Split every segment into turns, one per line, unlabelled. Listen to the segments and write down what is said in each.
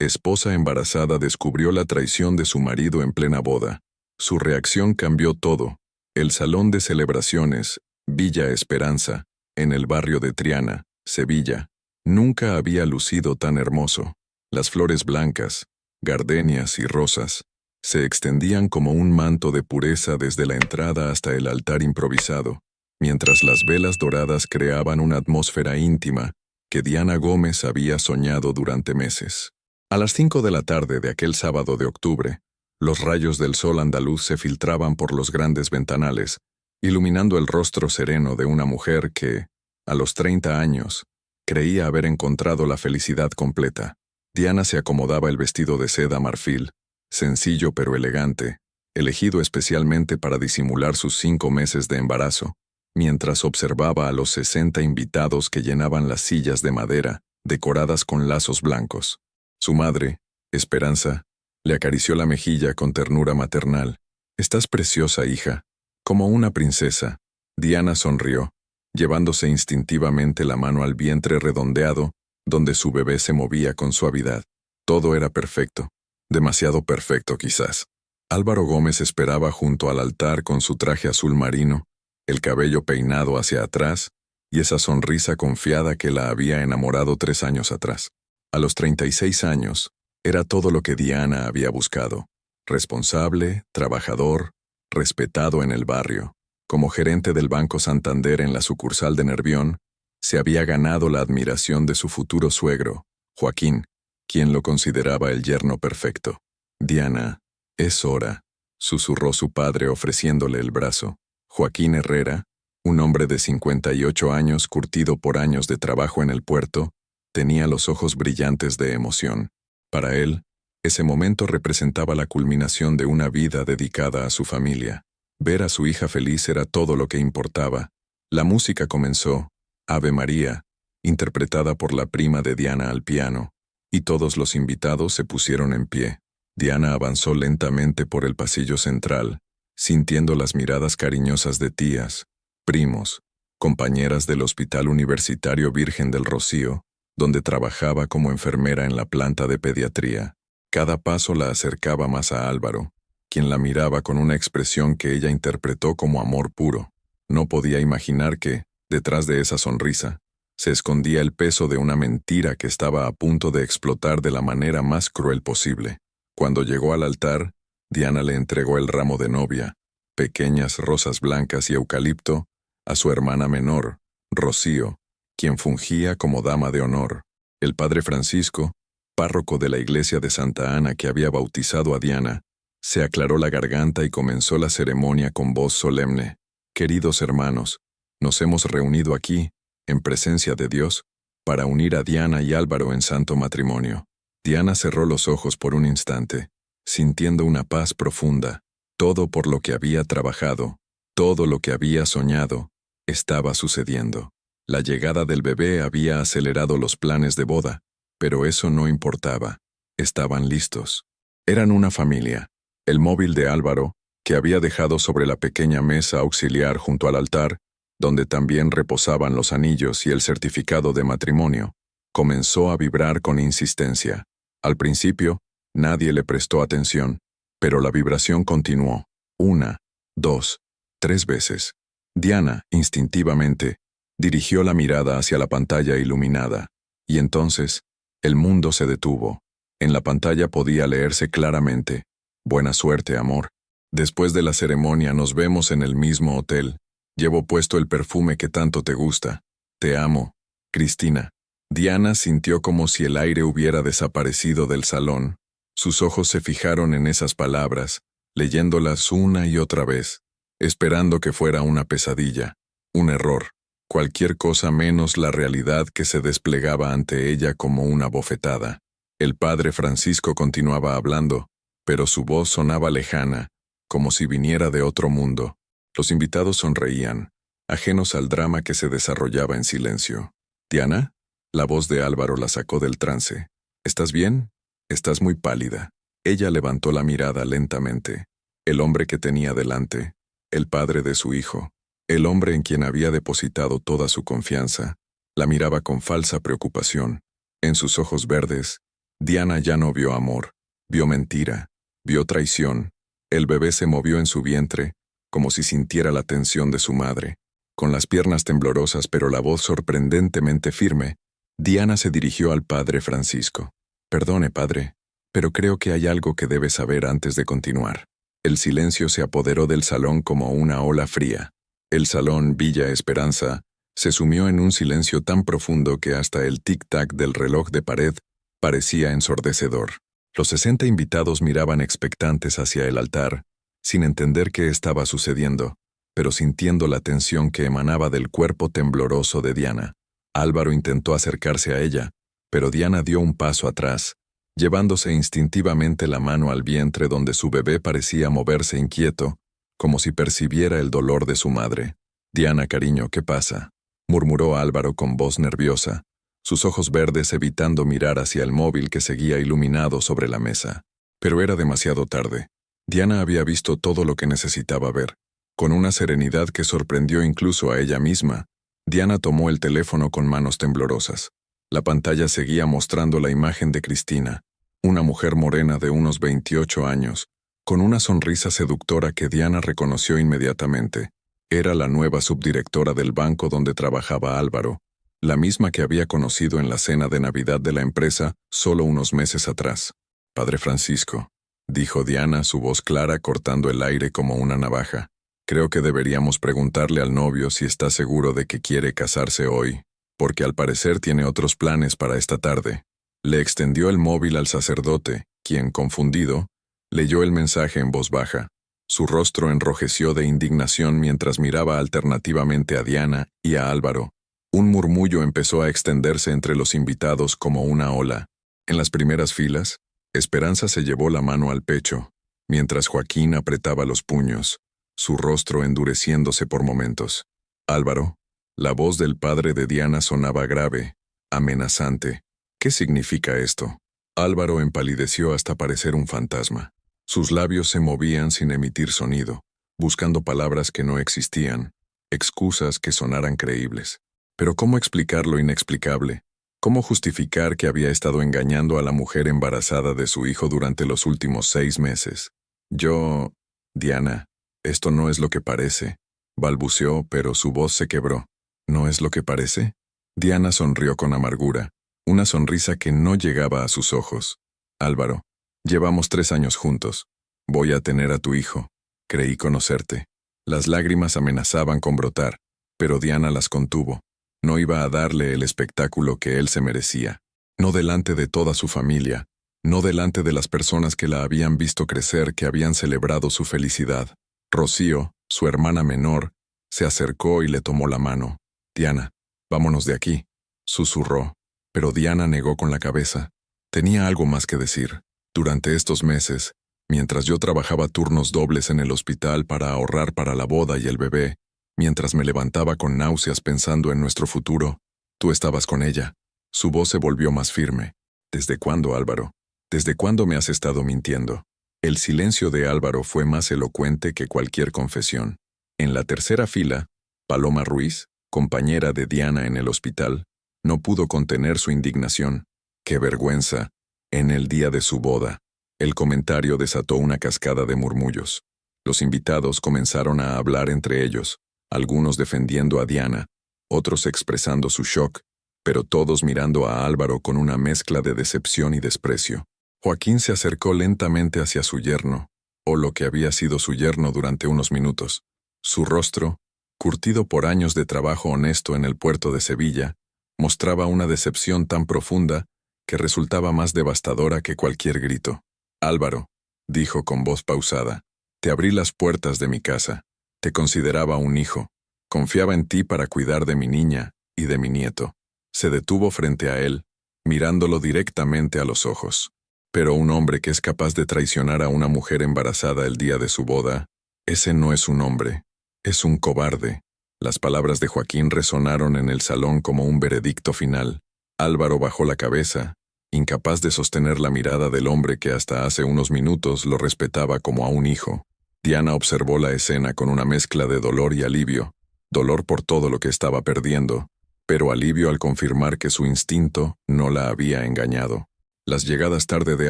esposa embarazada, descubrió la traición de su marido en plena boda. Su reacción cambió todo. El salón de celebraciones, Villa Esperanza, en el barrio de Triana, Sevilla, nunca había lucido tan hermoso. Las flores blancas, gardenias y rosas, se extendían como un manto de pureza desde la entrada hasta el altar improvisado, mientras las velas doradas creaban una atmósfera íntima que Diana Gómez había soñado durante meses. A las 5 de la tarde de aquel sábado de octubre, los rayos del sol andaluz se filtraban por los grandes ventanales, iluminando el rostro sereno de una mujer que, a los 30 años, creía haber encontrado la felicidad completa. Diana se acomodaba el vestido de seda marfil, sencillo pero elegante, elegido especialmente para disimular sus 5 meses de embarazo, mientras observaba a los 60 invitados que llenaban las sillas de madera, decoradas con lazos blancos. Su madre, Esperanza, le acarició la mejilla con ternura maternal. «Estás preciosa, hija, como una princesa». Diana sonrió, llevándose instintivamente la mano al vientre redondeado, donde su bebé se movía con suavidad. Todo era perfecto, demasiado perfecto quizás. Álvaro Gómez esperaba junto al altar con su traje azul marino, el cabello peinado hacia atrás y esa sonrisa confiada que la había enamorado 3 años atrás. A los 36 años, era todo lo que Diana había buscado. Responsable, trabajador, respetado en el barrio. Como gerente del Banco Santander en la sucursal de Nervión, se había ganado la admiración de su futuro suegro, Joaquín, quien lo consideraba el yerno perfecto. «Diana, es hora», susurró su padre ofreciéndole el brazo. Joaquín Herrera, un hombre de 58 años curtido por años de trabajo en el puerto, tenía los ojos brillantes de emoción. Para él, ese momento representaba la culminación de una vida dedicada a su familia. Ver a su hija feliz era todo lo que importaba. La música comenzó, Ave María, interpretada por la prima de Diana al piano, y todos los invitados se pusieron en pie. Diana avanzó lentamente por el pasillo central, sintiendo las miradas cariñosas de tías, primos, compañeras del Hospital Universitario Virgen del Rocío, donde trabajaba como enfermera en la planta de pediatría. Cada paso la acercaba más a Álvaro, quien la miraba con una expresión que ella interpretó como amor puro. No podía imaginar que, detrás de esa sonrisa, se escondía el peso de una mentira que estaba a punto de explotar de la manera más cruel posible. Cuando llegó al altar, Diana le entregó el ramo de novia, pequeñas rosas blancas y eucalipto, a su hermana menor, Rocío, quien fungía como dama de honor. El padre Francisco, párroco de la iglesia de Santa Ana que había bautizado a Diana, se aclaró la garganta y comenzó la ceremonia con voz solemne. «Queridos hermanos, nos hemos reunido aquí, en presencia de Dios, para unir a Diana y Álvaro en santo matrimonio». Diana cerró los ojos por un instante, sintiendo una paz profunda. Todo por lo que había trabajado, todo lo que había soñado, estaba sucediendo. La llegada del bebé había acelerado los planes de boda, pero eso no importaba. Estaban listos. Eran una familia. El móvil de Álvaro, que había dejado sobre la pequeña mesa auxiliar junto al altar, donde también reposaban los anillos y el certificado de matrimonio, comenzó a vibrar con insistencia. Al principio, nadie le prestó atención, pero la vibración continuó. 1, 2, 3 veces. Diana, instintivamente, dirigió la mirada hacia la pantalla iluminada, y entonces, el mundo se detuvo. En la pantalla podía leerse claramente: «Buena suerte, amor. Después de la ceremonia nos vemos en el mismo hotel. Llevo puesto el perfume que tanto te gusta. Te amo, Cristina». Diana sintió como si el aire hubiera desaparecido del salón. Sus ojos se fijaron en esas palabras, leyéndolas una y otra vez, esperando que fuera una pesadilla, un error, cualquier cosa menos la realidad que se desplegaba ante ella como una bofetada. El padre Francisco continuaba hablando, pero su voz sonaba lejana, como si viniera de otro mundo. Los invitados sonreían, ajenos al drama que se desarrollaba en silencio. «¿Diana?». La voz de Álvaro la sacó del trance. «¿Estás bien? Estás muy pálida». Ella levantó la mirada lentamente. El hombre que tenía delante, el padre de su hijo, el hombre en quien había depositado toda su confianza, la miraba con falsa preocupación. En sus ojos verdes, Diana ya no vio amor, vio mentira, vio traición. El bebé se movió en su vientre, como si sintiera la tensión de su madre. Con las piernas temblorosas pero la voz sorprendentemente firme, Diana se dirigió al padre Francisco. «Perdone, padre, pero creo que hay algo que debe saber antes de continuar». El silencio se apoderó del salón como una ola fría. El salón Villa Esperanza se sumió en un silencio tan profundo que hasta el tic-tac del reloj de pared parecía ensordecedor. Los 60 invitados miraban expectantes hacia el altar, sin entender qué estaba sucediendo, pero sintiendo la tensión que emanaba del cuerpo tembloroso de Diana. Álvaro intentó acercarse a ella, pero Diana dio un paso atrás, llevándose instintivamente la mano al vientre donde su bebé parecía moverse inquieto, como si percibiera el dolor de su madre. «Diana, cariño, ¿qué pasa?», murmuró Álvaro con voz nerviosa, sus ojos verdes evitando mirar hacia el móvil que seguía iluminado sobre la mesa. Pero era demasiado tarde. Diana había visto todo lo que necesitaba ver. Con una serenidad que sorprendió incluso a ella misma, Diana tomó el teléfono con manos temblorosas. La pantalla seguía mostrando la imagen de Cristina, una mujer morena de unos 28 años, con una sonrisa seductora que Diana reconoció inmediatamente. Era la nueva subdirectora del banco donde trabajaba Álvaro, la misma que había conocido en la cena de Navidad de la empresa solo unos meses atrás. «Padre Francisco», dijo Diana, su voz clara cortando el aire como una navaja. «Creo que deberíamos preguntarle al novio si está seguro de que quiere casarse hoy, porque al parecer tiene otros planes para esta tarde». Le extendió el móvil al sacerdote, quien, confundido, leyó el mensaje en voz baja. Su rostro enrojeció de indignación mientras miraba alternativamente a Diana y a Álvaro. Un murmullo empezó a extenderse entre los invitados como una ola. En las primeras filas, Esperanza se llevó la mano al pecho, mientras Joaquín apretaba los puños, su rostro endureciéndose por momentos. «Álvaro», la voz del padre de Diana sonaba grave, amenazante. «¿Qué significa esto?». Álvaro empalideció hasta parecer un fantasma. Sus labios se movían sin emitir sonido, buscando palabras que no existían, excusas que sonaran creíbles. Pero ¿cómo explicar lo inexplicable? ¿Cómo justificar que había estado engañando a la mujer embarazada de su hijo durante los últimos 6 meses? «Diana, esto no es lo que parece», balbuceó, pero su voz se quebró. «¿No es lo que parece?». Diana sonrió con amargura, una sonrisa que no llegaba a sus ojos. «Álvaro, llevamos 3 años juntos. Voy a tener a tu hijo. Creí conocerte». Las lágrimas amenazaban con brotar, pero Diana las contuvo. No iba a darle el espectáculo que él se merecía. No delante de toda su familia, no delante de las personas que la habían visto crecer, que habían celebrado su felicidad. Rocío, su hermana menor, se acercó y le tomó la mano. «Diana, vámonos de aquí», susurró, pero Diana negó con la cabeza. Tenía algo más que decir. «Durante estos meses, mientras yo trabajaba turnos dobles en el hospital para ahorrar para la boda y el bebé, mientras me levantaba con náuseas pensando en nuestro futuro, tú estabas con ella». Su voz se volvió más firme. «¿Desde cuándo, Álvaro? ¿Desde cuándo me has estado mintiendo?». El silencio de Álvaro fue más elocuente que cualquier confesión. En la tercera fila, Paloma Ruiz, compañera de Diana en el hospital, no pudo contener su indignación. «¡Qué vergüenza! En el día de su boda». El comentario desató una cascada de murmullos. Los invitados comenzaron a hablar entre ellos, algunos defendiendo a Diana, otros expresando su shock, pero todos mirando a Álvaro con una mezcla de decepción y desprecio. Joaquín se acercó lentamente hacia su yerno, o lo que había sido su yerno durante unos minutos. Su rostro, curtido por años de trabajo honesto en el puerto de Sevilla, mostraba una decepción tan profunda que resultaba más devastadora que cualquier grito. «Álvaro», dijo con voz pausada, «te abrí las puertas de mi casa. Te consideraba un hijo. Confiaba en ti para cuidar de mi niña y de mi nieto». Se detuvo frente a él, mirándolo directamente a los ojos. «Pero un hombre que es capaz de traicionar a una mujer embarazada el día de su boda, ese no es un hombre, es un cobarde». Las palabras de Joaquín resonaron en el salón como un veredicto final. Álvaro bajó la cabeza, incapaz de sostener la mirada del hombre que hasta hace unos minutos lo respetaba como a un hijo. Diana observó la escena con una mezcla de dolor y alivio, dolor por todo lo que estaba perdiendo, pero alivio al confirmar que su instinto no la había engañado. Las llegadas tarde de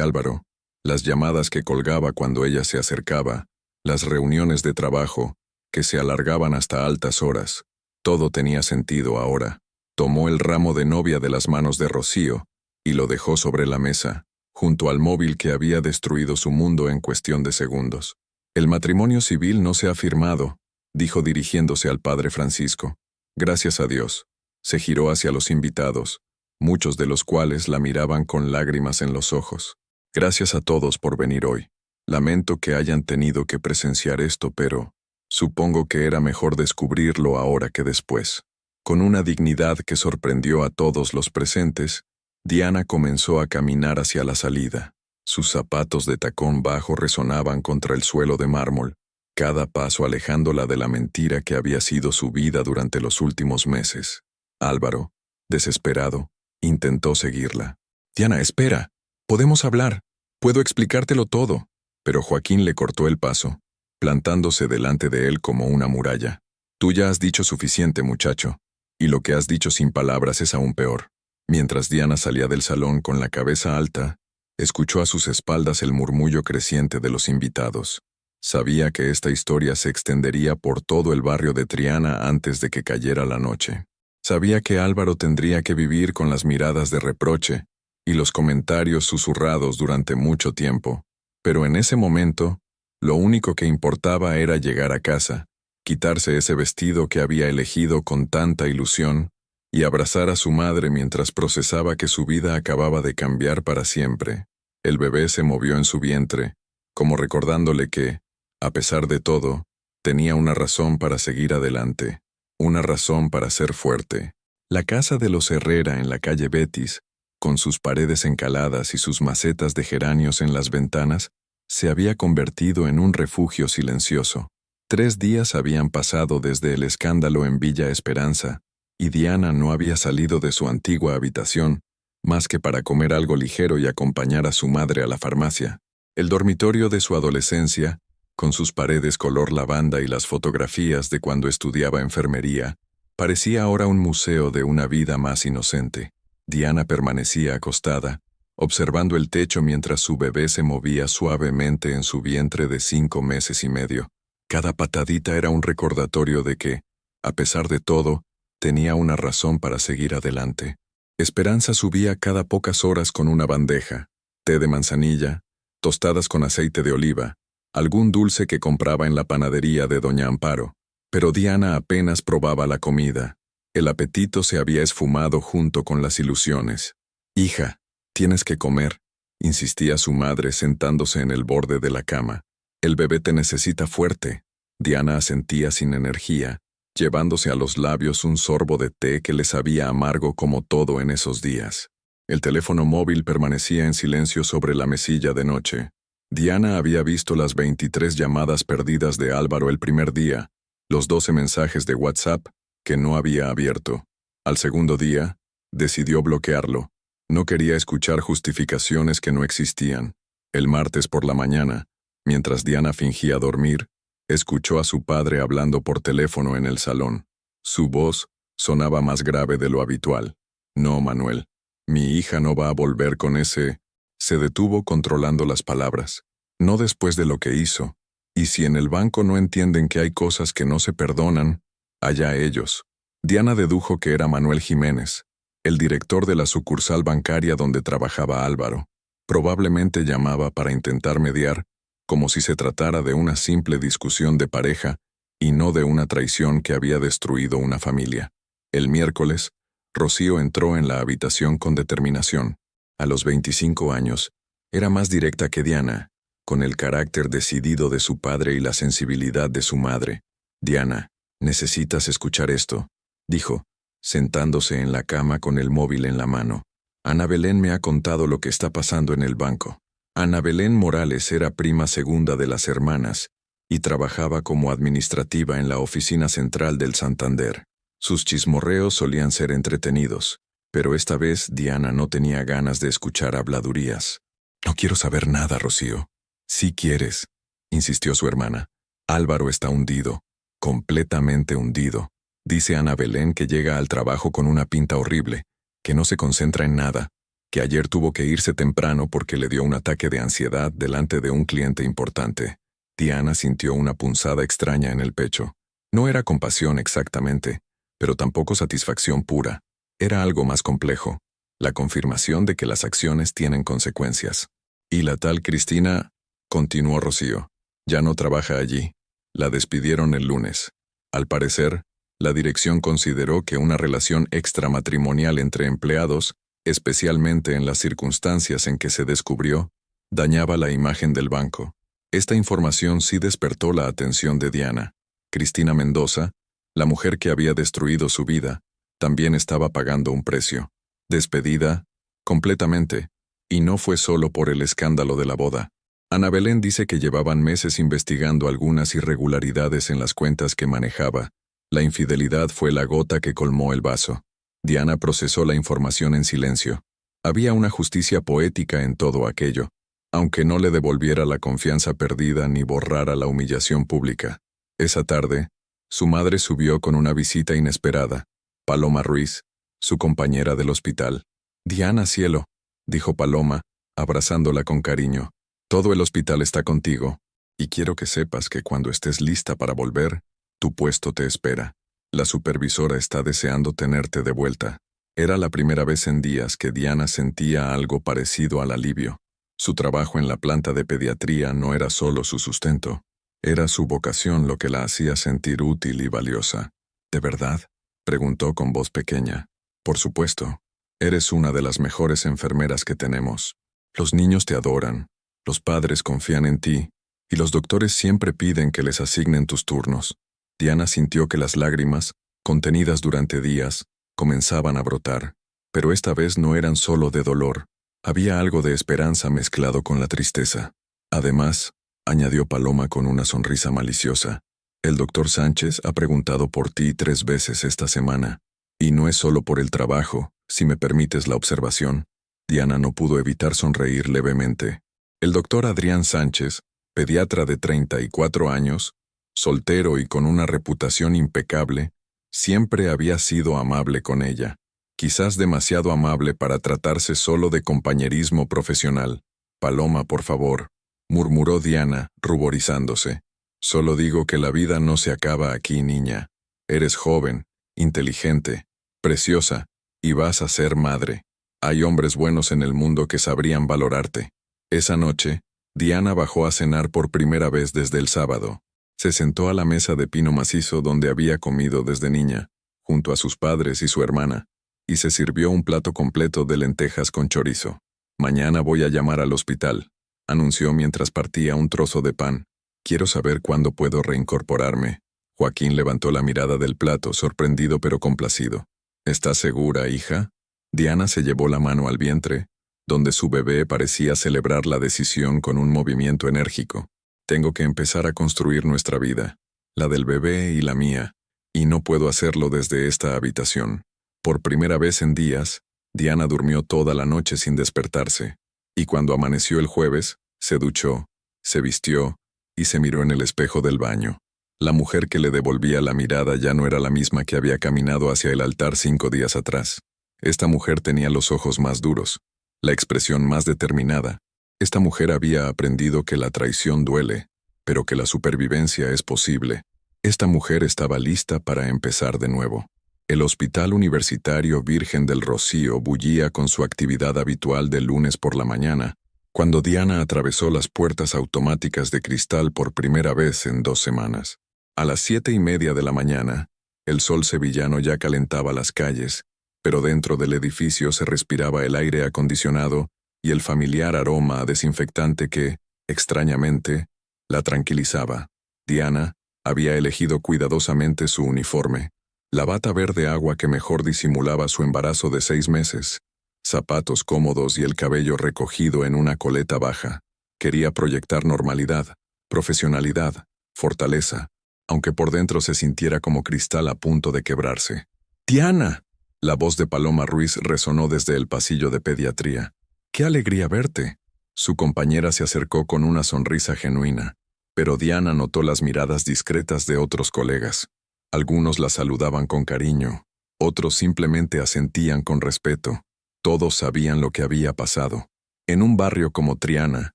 Álvaro, las llamadas que colgaba cuando ella se acercaba, las reuniones de trabajo, que se alargaban hasta altas horas. Todo tenía sentido ahora. Tomó el ramo de novia de las manos de Rocío y lo dejó sobre la mesa, junto al móvil que había destruido su mundo en cuestión de segundos. El matrimonio civil no se ha firmado, dijo dirigiéndose al padre Francisco. Gracias a Dios. Se giró hacia los invitados, muchos de los cuales la miraban con lágrimas en los ojos. Gracias a todos por venir hoy. Lamento que hayan tenido que presenciar esto, pero supongo que era mejor descubrirlo ahora que después. Con una dignidad que sorprendió a todos los presentes, Diana comenzó a caminar hacia la salida. Sus zapatos de tacón bajo resonaban contra el suelo de mármol, cada paso alejándola de la mentira que había sido su vida durante los últimos meses. Álvaro, desesperado, intentó seguirla. «Diana, espera. Podemos hablar. Puedo explicártelo todo». Pero Joaquín le cortó el paso, plantándose delante de él como una muralla. «Tú ya has dicho suficiente, muchacho. Y lo que has dicho sin palabras es aún peor». Mientras Diana salía del salón con la cabeza alta, escuchó a sus espaldas el murmullo creciente de los invitados. Sabía que esta historia se extendería por todo el barrio de Triana antes de que cayera la noche. Sabía que Álvaro tendría que vivir con las miradas de reproche y los comentarios susurrados durante mucho tiempo, pero en ese momento, lo único que importaba era llegar a casa, quitarse ese vestido que había elegido con tanta ilusión y abrazar a su madre mientras procesaba que su vida acababa de cambiar para siempre. El bebé se movió en su vientre, como recordándole que, a pesar de todo, tenía una razón para seguir adelante, una razón para ser fuerte. La casa de los Herrera en la calle Betis, con sus paredes encaladas y sus macetas de geranios en las ventanas, se había convertido en un refugio silencioso. 3 días habían pasado desde el escándalo en Villa Esperanza, y Diana no había salido de su antigua habitación, más que para comer algo ligero y acompañar a su madre a la farmacia. El dormitorio de su adolescencia, con sus paredes color lavanda y las fotografías de cuando estudiaba enfermería, parecía ahora un museo de una vida más inocente. Diana permanecía acostada, observando el techo mientras su bebé se movía suavemente en su vientre de 5 meses y medio. Cada patadita era un recordatorio de que, a pesar de todo, tenía una razón para seguir adelante. Esperanza subía cada pocas horas con una bandeja, té de manzanilla, tostadas con aceite de oliva, algún dulce que compraba en la panadería de Doña Amparo. Pero Diana apenas probaba la comida. El apetito se había esfumado junto con las ilusiones. «Hija, tienes que comer», insistía su madre sentándose en el borde de la cama. «El bebé te necesita fuerte». Diana asentía sin energía, llevándose a los labios un sorbo de té que le sabía amargo como todo en esos días. El teléfono móvil permanecía en silencio sobre la mesilla de noche. Diana había visto las 23 llamadas perdidas de Álvaro el primer día, los 12 mensajes de WhatsApp que no había abierto. Al segundo día, decidió bloquearlo. No quería escuchar justificaciones que no existían. El martes por la mañana, mientras Diana fingía dormir, escuchó a su padre hablando por teléfono en el salón. Su voz sonaba más grave de lo habitual. «No, Manuel, mi hija no va a volver con ese...». Se detuvo controlando las palabras. «No después de lo que hizo. Y si en el banco no entienden que hay cosas que no se perdonan, allá ellos». Diana dedujo que era Manuel Jiménez, el director de la sucursal bancaria donde trabajaba Álvaro. Probablemente llamaba para intentar mediar, como si se tratara de una simple discusión de pareja y no de una traición que había destruido una familia. El miércoles, Rocío entró en la habitación con determinación. A los 25 años, era más directa que Diana, con el carácter decidido de su padre y la sensibilidad de su madre. «Diana, necesitas escuchar esto», dijo, sentándose en la cama con el móvil en la mano. «Ana Belén me ha contado lo que está pasando en el banco». Ana Belén Morales era prima segunda de las hermanas y trabajaba como administrativa en la oficina central del Santander. Sus chismorreos solían ser entretenidos, pero esta vez Diana no tenía ganas de escuchar habladurías. «No quiero saber nada, Rocío». «Sí quieres», insistió su hermana. «Álvaro está hundido, completamente hundido. Dice Ana Belén que llega al trabajo con una pinta horrible, que no se concentra en nada. que ayer tuvo que irse temprano porque le dio un ataque de ansiedad delante de un cliente importante. Diana sintió una punzada extraña en el pecho. No era compasión exactamente, pero tampoco satisfacción pura. Era algo más complejo, la confirmación de que las acciones tienen consecuencias. Y la tal Cristina, continuó Rocío, ya no trabaja allí. La despidieron el lunes. Al parecer, la dirección consideró que una relación extramatrimonial entre empleados, especialmente en las circunstancias en que se descubrió, dañaba la imagen del banco. Esta información sí despertó la atención de Diana. Cristina Mendoza, la mujer que había destruido su vida, también estaba pagando un precio. Despedida, completamente, y no fue solo por el escándalo de la boda. Ana Belén dice que llevaban meses investigando algunas irregularidades en las cuentas que manejaba. La infidelidad fue la gota que colmó el vaso. Diana procesó la información en silencio. Había una justicia poética en todo aquello, aunque no le devolviera la confianza perdida ni borrara la humillación pública. Esa tarde, su madre subió con una visita inesperada. Paloma Ruiz, su compañera del hospital. «Diana, cielo», dijo Paloma, abrazándola con cariño. «Todo el hospital está contigo, y quiero que sepas que cuando estés lista para volver, tu puesto te espera. La supervisora está deseando tenerte de vuelta». Era la primera vez en días que Diana sentía algo parecido al alivio. Su trabajo en la planta de pediatría no era solo su sustento. Era su vocación lo que la hacía sentir útil y valiosa. «¿De verdad?», preguntó con voz pequeña. «Por supuesto. Eres una de las mejores enfermeras que tenemos. Los niños te adoran. Los padres confían en ti, y los doctores siempre piden que les asignen tus turnos». Diana sintió que las lágrimas, contenidas durante días, comenzaban a brotar. Pero esta vez no eran solo de dolor. Había algo de esperanza mezclado con la tristeza. Además, añadió Paloma con una sonrisa maliciosa, el doctor Sánchez ha preguntado por ti 3 veces esta semana. Y no es solo por el trabajo, si me permites la observación. Diana no pudo evitar sonreír levemente. El doctor Adrián Sánchez, pediatra de 34 años, soltero y con una reputación impecable, siempre había sido amable con ella, quizás demasiado amable para tratarse solo de compañerismo profesional. «Paloma, por favor», murmuró Diana, ruborizándose. «Solo digo que la vida no se acaba aquí, niña. Eres joven, inteligente, preciosa, y vas a ser madre. Hay hombres buenos en el mundo que sabrían valorarte». Esa noche, Diana bajó a cenar por primera vez desde el sábado. Se sentó a la mesa de pino macizo donde había comido desde niña, junto a sus padres y su hermana, y se sirvió un plato completo de lentejas con chorizo. «Mañana voy a llamar al hospital», anunció mientras partía un trozo de pan. «Quiero saber cuándo puedo reincorporarme». Joaquín levantó la mirada del plato, sorprendido pero complacido. «¿Estás segura, hija?». Diana se llevó la mano al vientre, donde su bebé parecía celebrar la decisión con un movimiento enérgico. «Tengo que empezar a construir nuestra vida, la del bebé y la mía, y no puedo hacerlo desde esta habitación». Por primera vez en días, Diana durmió toda la noche sin despertarse, y cuando amaneció el jueves, se duchó, se vistió y se miró en el espejo del baño. La mujer que le devolvía la mirada ya no era la misma que había caminado hacia el altar 5 días atrás. Esta mujer tenía los ojos más duros, la expresión más determinada. Esta mujer había aprendido que la traición duele, pero que la supervivencia es posible. Esta mujer estaba lista para empezar de nuevo. El Hospital Universitario Virgen del Rocío bullía con su actividad habitual de lunes por la mañana, cuando Diana atravesó las puertas automáticas de cristal por primera vez en 2 semanas. A las 7:30 de la mañana, el sol sevillano ya calentaba las calles, pero dentro del edificio se respiraba el aire acondicionado y el familiar aroma a desinfectante que, extrañamente, la tranquilizaba. Diana había elegido cuidadosamente su uniforme, la bata verde agua que mejor disimulaba su embarazo de 6 meses, zapatos cómodos y el cabello recogido en una coleta baja. Quería proyectar normalidad, profesionalidad, fortaleza, aunque por dentro se sintiera como cristal a punto de quebrarse. «¡Diana!». La voz de Paloma Ruiz resonó desde el pasillo de pediatría. «¡Qué alegría verte!». Su compañera se acercó con una sonrisa genuina, pero Diana notó las miradas discretas de otros colegas. Algunos la saludaban con cariño, otros simplemente asentían con respeto. Todos sabían lo que había pasado. En un barrio como Triana,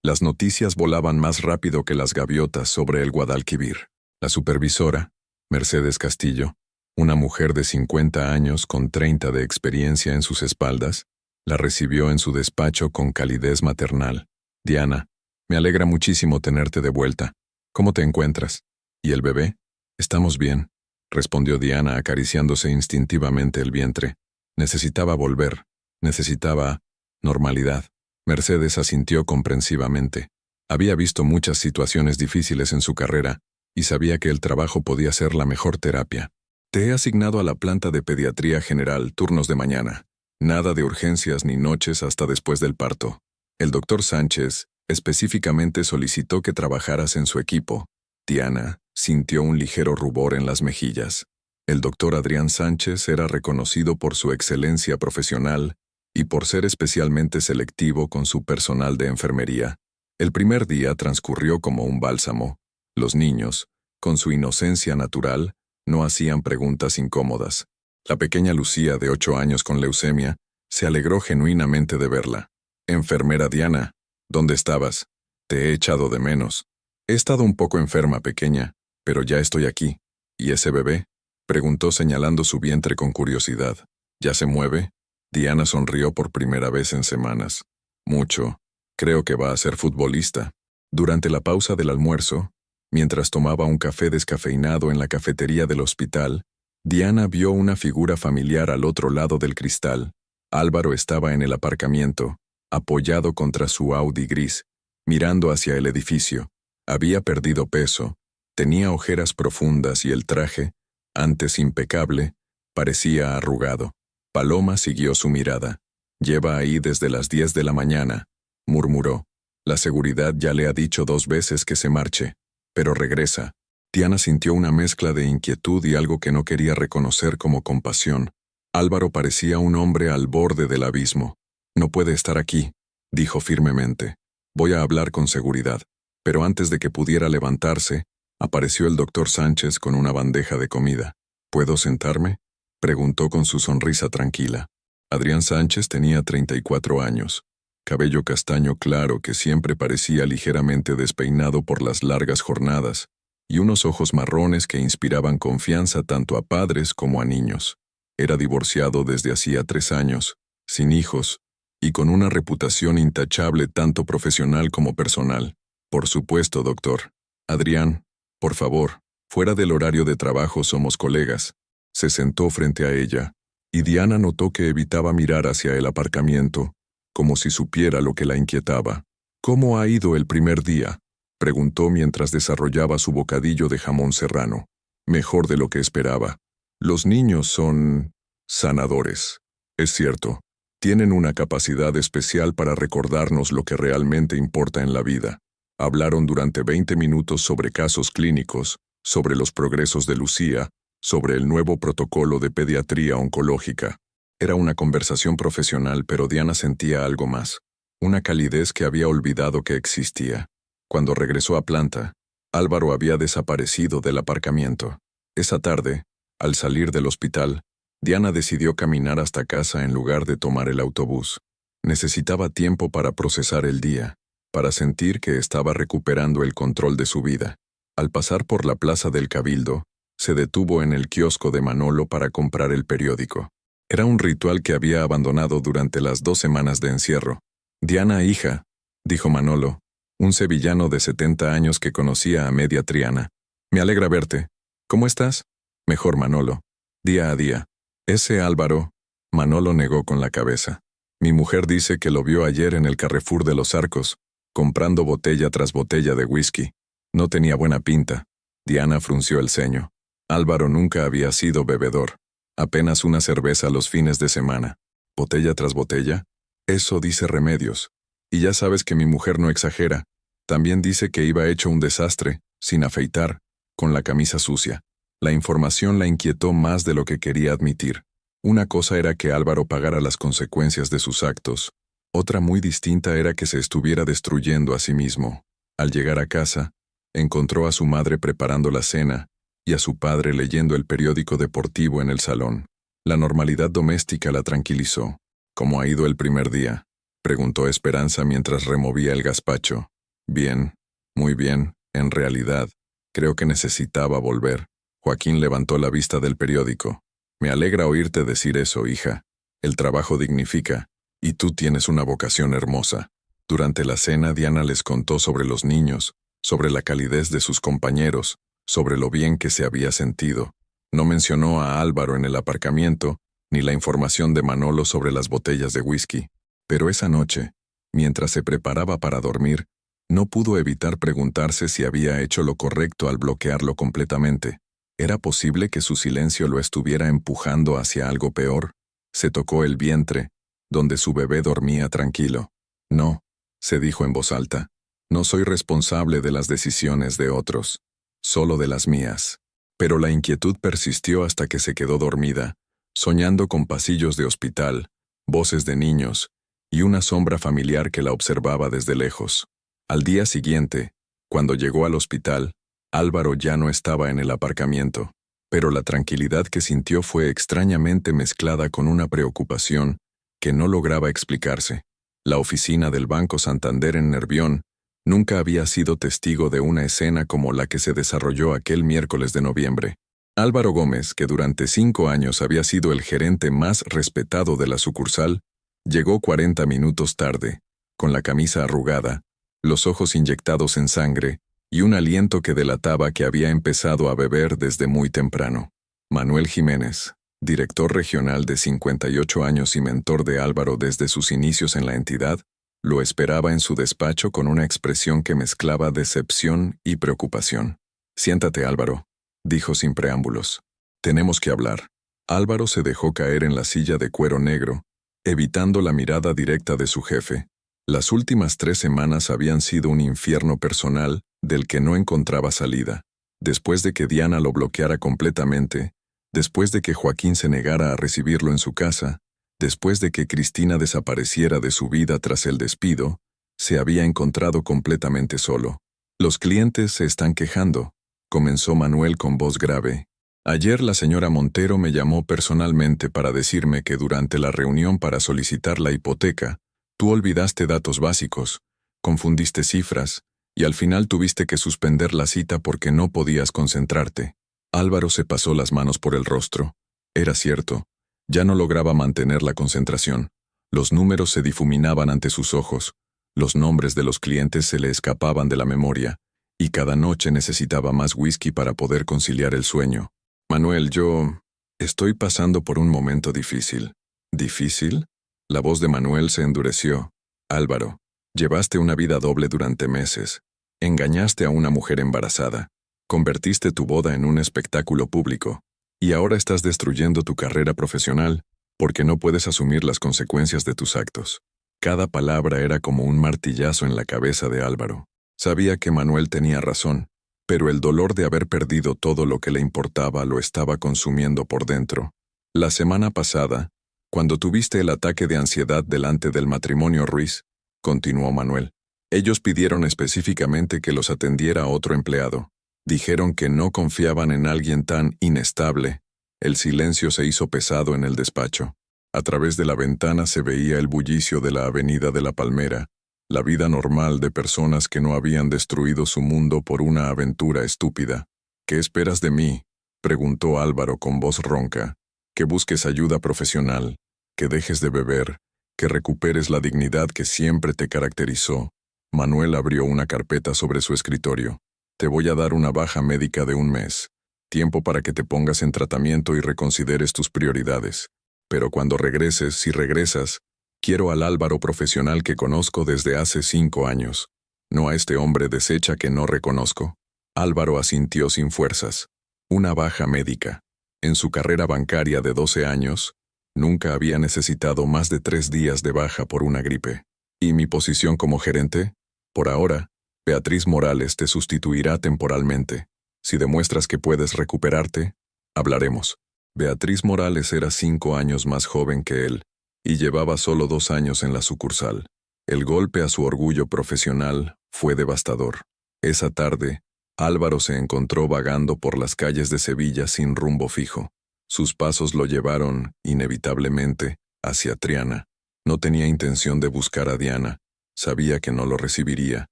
las noticias volaban más rápido que las gaviotas sobre el Guadalquivir. La supervisora, Mercedes Castillo, una mujer de 50 años con 30 de experiencia en sus espaldas, la recibió en su despacho con calidez maternal. «Diana, me alegra muchísimo tenerte de vuelta. ¿Cómo te encuentras? ¿Y el bebé?» «Estamos bien», respondió Diana acariciándose instintivamente el vientre. Necesitaba volver. Necesitaba normalidad. Mercedes asintió comprensivamente. Había visto muchas situaciones difíciles en su carrera y sabía que el trabajo podía ser la mejor terapia. «Te he asignado a la planta de pediatría general, turnos de mañana. Nada de urgencias ni noches hasta después del parto. El doctor Sánchez específicamente solicitó que trabajaras en su equipo». Diana sintió un ligero rubor en las mejillas. El doctor Adrián Sánchez era reconocido por su excelencia profesional y por ser especialmente selectivo con su personal de enfermería. El primer día transcurrió como un bálsamo. Los niños, con su inocencia natural, no hacían preguntas incómodas. La pequeña Lucía, de 8 años con leucemia, se alegró genuinamente de verla. «Enfermera Diana, ¿dónde estabas? Te he echado de menos. He estado un poco enferma, pequeña, pero ya estoy aquí. ¿Y ese bebé?», preguntó señalando su vientre con curiosidad. «¿Ya se mueve?». Diana sonrió por primera vez en semanas. «Mucho. Creo que va a ser futbolista». Durante la pausa del almuerzo, mientras tomaba un café descafeinado en la cafetería del hospital, Diana vio una figura familiar al otro lado del cristal. Álvaro estaba en el aparcamiento, apoyado contra su Audi gris, mirando hacia el edificio. Había perdido peso, tenía ojeras profundas y el traje, antes impecable, parecía arrugado. Paloma siguió su mirada. «Lleva ahí desde las 10 de la mañana», murmuró. «La seguridad ya le ha dicho 2 veces que se marche, pero regresa». Diana sintió una mezcla de inquietud y algo que no quería reconocer como compasión. Álvaro parecía un hombre al borde del abismo. «No puede estar aquí», dijo firmemente. «Voy a hablar con seguridad». Pero antes de que pudiera levantarse, apareció el doctor Sánchez con una bandeja de comida. «¿Puedo sentarme?», preguntó con su sonrisa tranquila. Adrián Sánchez tenía 34 años. Cabello castaño claro que siempre parecía ligeramente despeinado por las largas jornadas, y unos ojos marrones que inspiraban confianza tanto a padres como a niños. Era divorciado desde hacía 3 años, sin hijos, y con una reputación intachable tanto profesional como personal. «Por supuesto, doctor. Adrián, por favor, fuera del horario de trabajo somos colegas». Se sentó frente a ella, y Diana notó que evitaba mirar hacia el aparcamiento, como si supiera lo que la inquietaba. «¿Cómo ha ido el primer día?», preguntó mientras desarrollaba su bocadillo de jamón serrano. «Mejor de lo que esperaba. Los niños son sanadores. Es cierto, tienen una capacidad especial para recordarnos lo que realmente importa en la vida». Hablaron durante 20 minutos sobre casos clínicos, sobre los progresos de Lucía, sobre el nuevo protocolo de pediatría oncológica. Era una conversación profesional, pero Diana sentía algo más, una calidez que había olvidado que existía. Cuando regresó a planta, Álvaro había desaparecido del aparcamiento. Esa tarde, al salir del hospital, Diana decidió caminar hasta casa en lugar de tomar el autobús. Necesitaba tiempo para procesar el día, para sentir que estaba recuperando el control de su vida. Al pasar por la plaza del Cabildo, se detuvo en el kiosco de Manolo para comprar el periódico. Era un ritual que había abandonado durante las 2 semanas de encierro. «Diana, hija», dijo Manolo, un sevillano de 70 años que conocía a media Triana. «Me alegra verte. ¿Cómo estás?». «Mejor, Manolo. Día a día». «Ese Álvaro», Manolo negó con la cabeza. «Mi mujer dice que lo vio ayer en el Carrefour de los Arcos, comprando botella tras botella de whisky. No tenía buena pinta». Diana frunció el ceño. Álvaro nunca había sido bebedor. Apenas una cerveza los fines de semana. ¿Botella tras botella? Eso dice Remedios. Y ya sabes que mi mujer no exagera. También dice que iba hecho un desastre, sin afeitar, con la camisa sucia. La información la inquietó más de lo que quería admitir. Una cosa era que Álvaro pagara las consecuencias de sus actos. Otra muy distinta era que se estuviera destruyendo a sí mismo. Al llegar a casa, encontró a su madre preparando la cena y a su padre leyendo el periódico deportivo en el salón. La normalidad doméstica la tranquilizó. ¿Cómo ha ido el primer día?, preguntó Esperanza mientras removía el gazpacho. Bien, muy bien, en realidad. Creo que necesitaba volver. Joaquín levantó la vista del periódico. Me alegra oírte decir eso, hija. El trabajo dignifica, y tú tienes una vocación hermosa. Durante la cena, Diana les contó sobre los niños, sobre la calidez de sus compañeros, sobre lo bien que se había sentido. No mencionó a Álvaro en el aparcamiento, ni la información de Manolo sobre las botellas de whisky. Pero esa noche, mientras se preparaba para dormir, no pudo evitar preguntarse si había hecho lo correcto al bloquearlo completamente. ¿Era posible que su silencio lo estuviera empujando hacia algo peor? Se tocó el vientre, donde su bebé dormía tranquilo. No, se dijo en voz alta, no soy responsable de las decisiones de otros, solo de las mías. Pero la inquietud persistió hasta que se quedó dormida, soñando con pasillos de hospital, voces de niños, y una sombra familiar que la observaba desde lejos. Al día siguiente, cuando llegó al hospital, Álvaro ya no estaba en el aparcamiento, pero la tranquilidad que sintió fue extrañamente mezclada con una preocupación que no lograba explicarse. La oficina del Banco Santander en Nervión nunca había sido testigo de una escena como la que se desarrolló aquel miércoles de noviembre. Álvaro Gómez, que durante 5 años había sido el gerente más respetado de la sucursal, llegó 40 minutos tarde, con la camisa arrugada, los ojos inyectados en sangre y un aliento que delataba que había empezado a beber desde muy temprano. Manuel Jiménez, director regional de 58 años y mentor de Álvaro desde sus inicios en la entidad, lo esperaba en su despacho con una expresión que mezclaba decepción y preocupación. «Siéntate, Álvaro», dijo sin preámbulos. «Tenemos que hablar». Álvaro se dejó caer en la silla de cuero negro, evitando la mirada directa de su jefe. Las últimas 3 semanas habían sido un infierno personal del que no encontraba salida. Después de que Diana lo bloqueara completamente, después de que Joaquín se negara a recibirlo en su casa, después de que Cristina desapareciera de su vida tras el despido, se había encontrado completamente solo. «Los clientes se están quejando», comenzó Manuel con voz grave. «Ayer la señora Montero me llamó personalmente para decirme que durante la reunión para solicitar la hipoteca, tú olvidaste datos básicos, confundiste cifras, y al final tuviste que suspender la cita porque no podías concentrarte». Álvaro se pasó las manos por el rostro. Era cierto, ya no lograba mantener la concentración. Los números se difuminaban ante sus ojos, los nombres de los clientes se le escapaban de la memoria, y cada noche necesitaba más whisky para poder conciliar el sueño. «Manuel, yo estoy pasando por un momento difícil». «¿Difícil?». La voz de Manuel se endureció. «Álvaro, llevaste una vida doble durante meses. Engañaste a una mujer embarazada. Convertiste tu boda en un espectáculo público. Y ahora estás destruyendo tu carrera profesional porque no puedes asumir las consecuencias de tus actos». Cada palabra era como un martillazo en la cabeza de Álvaro. Sabía que Manuel tenía razón, pero el dolor de haber perdido todo lo que le importaba lo estaba consumiendo por dentro. «La semana pasada, cuando tuviste el ataque de ansiedad delante del matrimonio Ruiz», continuó Manuel, «ellos pidieron específicamente que los atendiera otro empleado. Dijeron que no confiaban en alguien tan inestable». El silencio se hizo pesado en el despacho. A través de la ventana se veía el bullicio de la avenida de la Palmera, la vida normal de personas que no habían destruido su mundo por una aventura estúpida. «¿Qué esperas de mí?», preguntó Álvaro con voz ronca. «Que busques ayuda profesional, que dejes de beber, que recuperes la dignidad que siempre te caracterizó». Manuel abrió una carpeta sobre su escritorio. «Te voy a dar una baja médica de 1 mes. Tiempo para que te pongas en tratamiento y reconsideres tus prioridades. Pero cuando regreses, si regresas, quiero al Álvaro profesional que conozco desde hace 5 años. No a este hombre deshecha que no reconozco». Álvaro asintió sin fuerzas. Una baja médica. En su carrera bancaria de 12 años, nunca había necesitado más de 3 días de baja por una gripe. «¿Y mi posición como gerente? Por ahora, Beatriz Morales te sustituirá temporalmente. Si demuestras que puedes recuperarte, hablaremos». Beatriz Morales era 5 años más joven que él, y llevaba solo 2 años en la sucursal. El golpe a su orgullo profesional fue devastador. Esa tarde, Álvaro se encontró vagando por las calles de Sevilla sin rumbo fijo. Sus pasos lo llevaron, inevitablemente, hacia Triana. No tenía intención de buscar a Diana, sabía que no lo recibiría,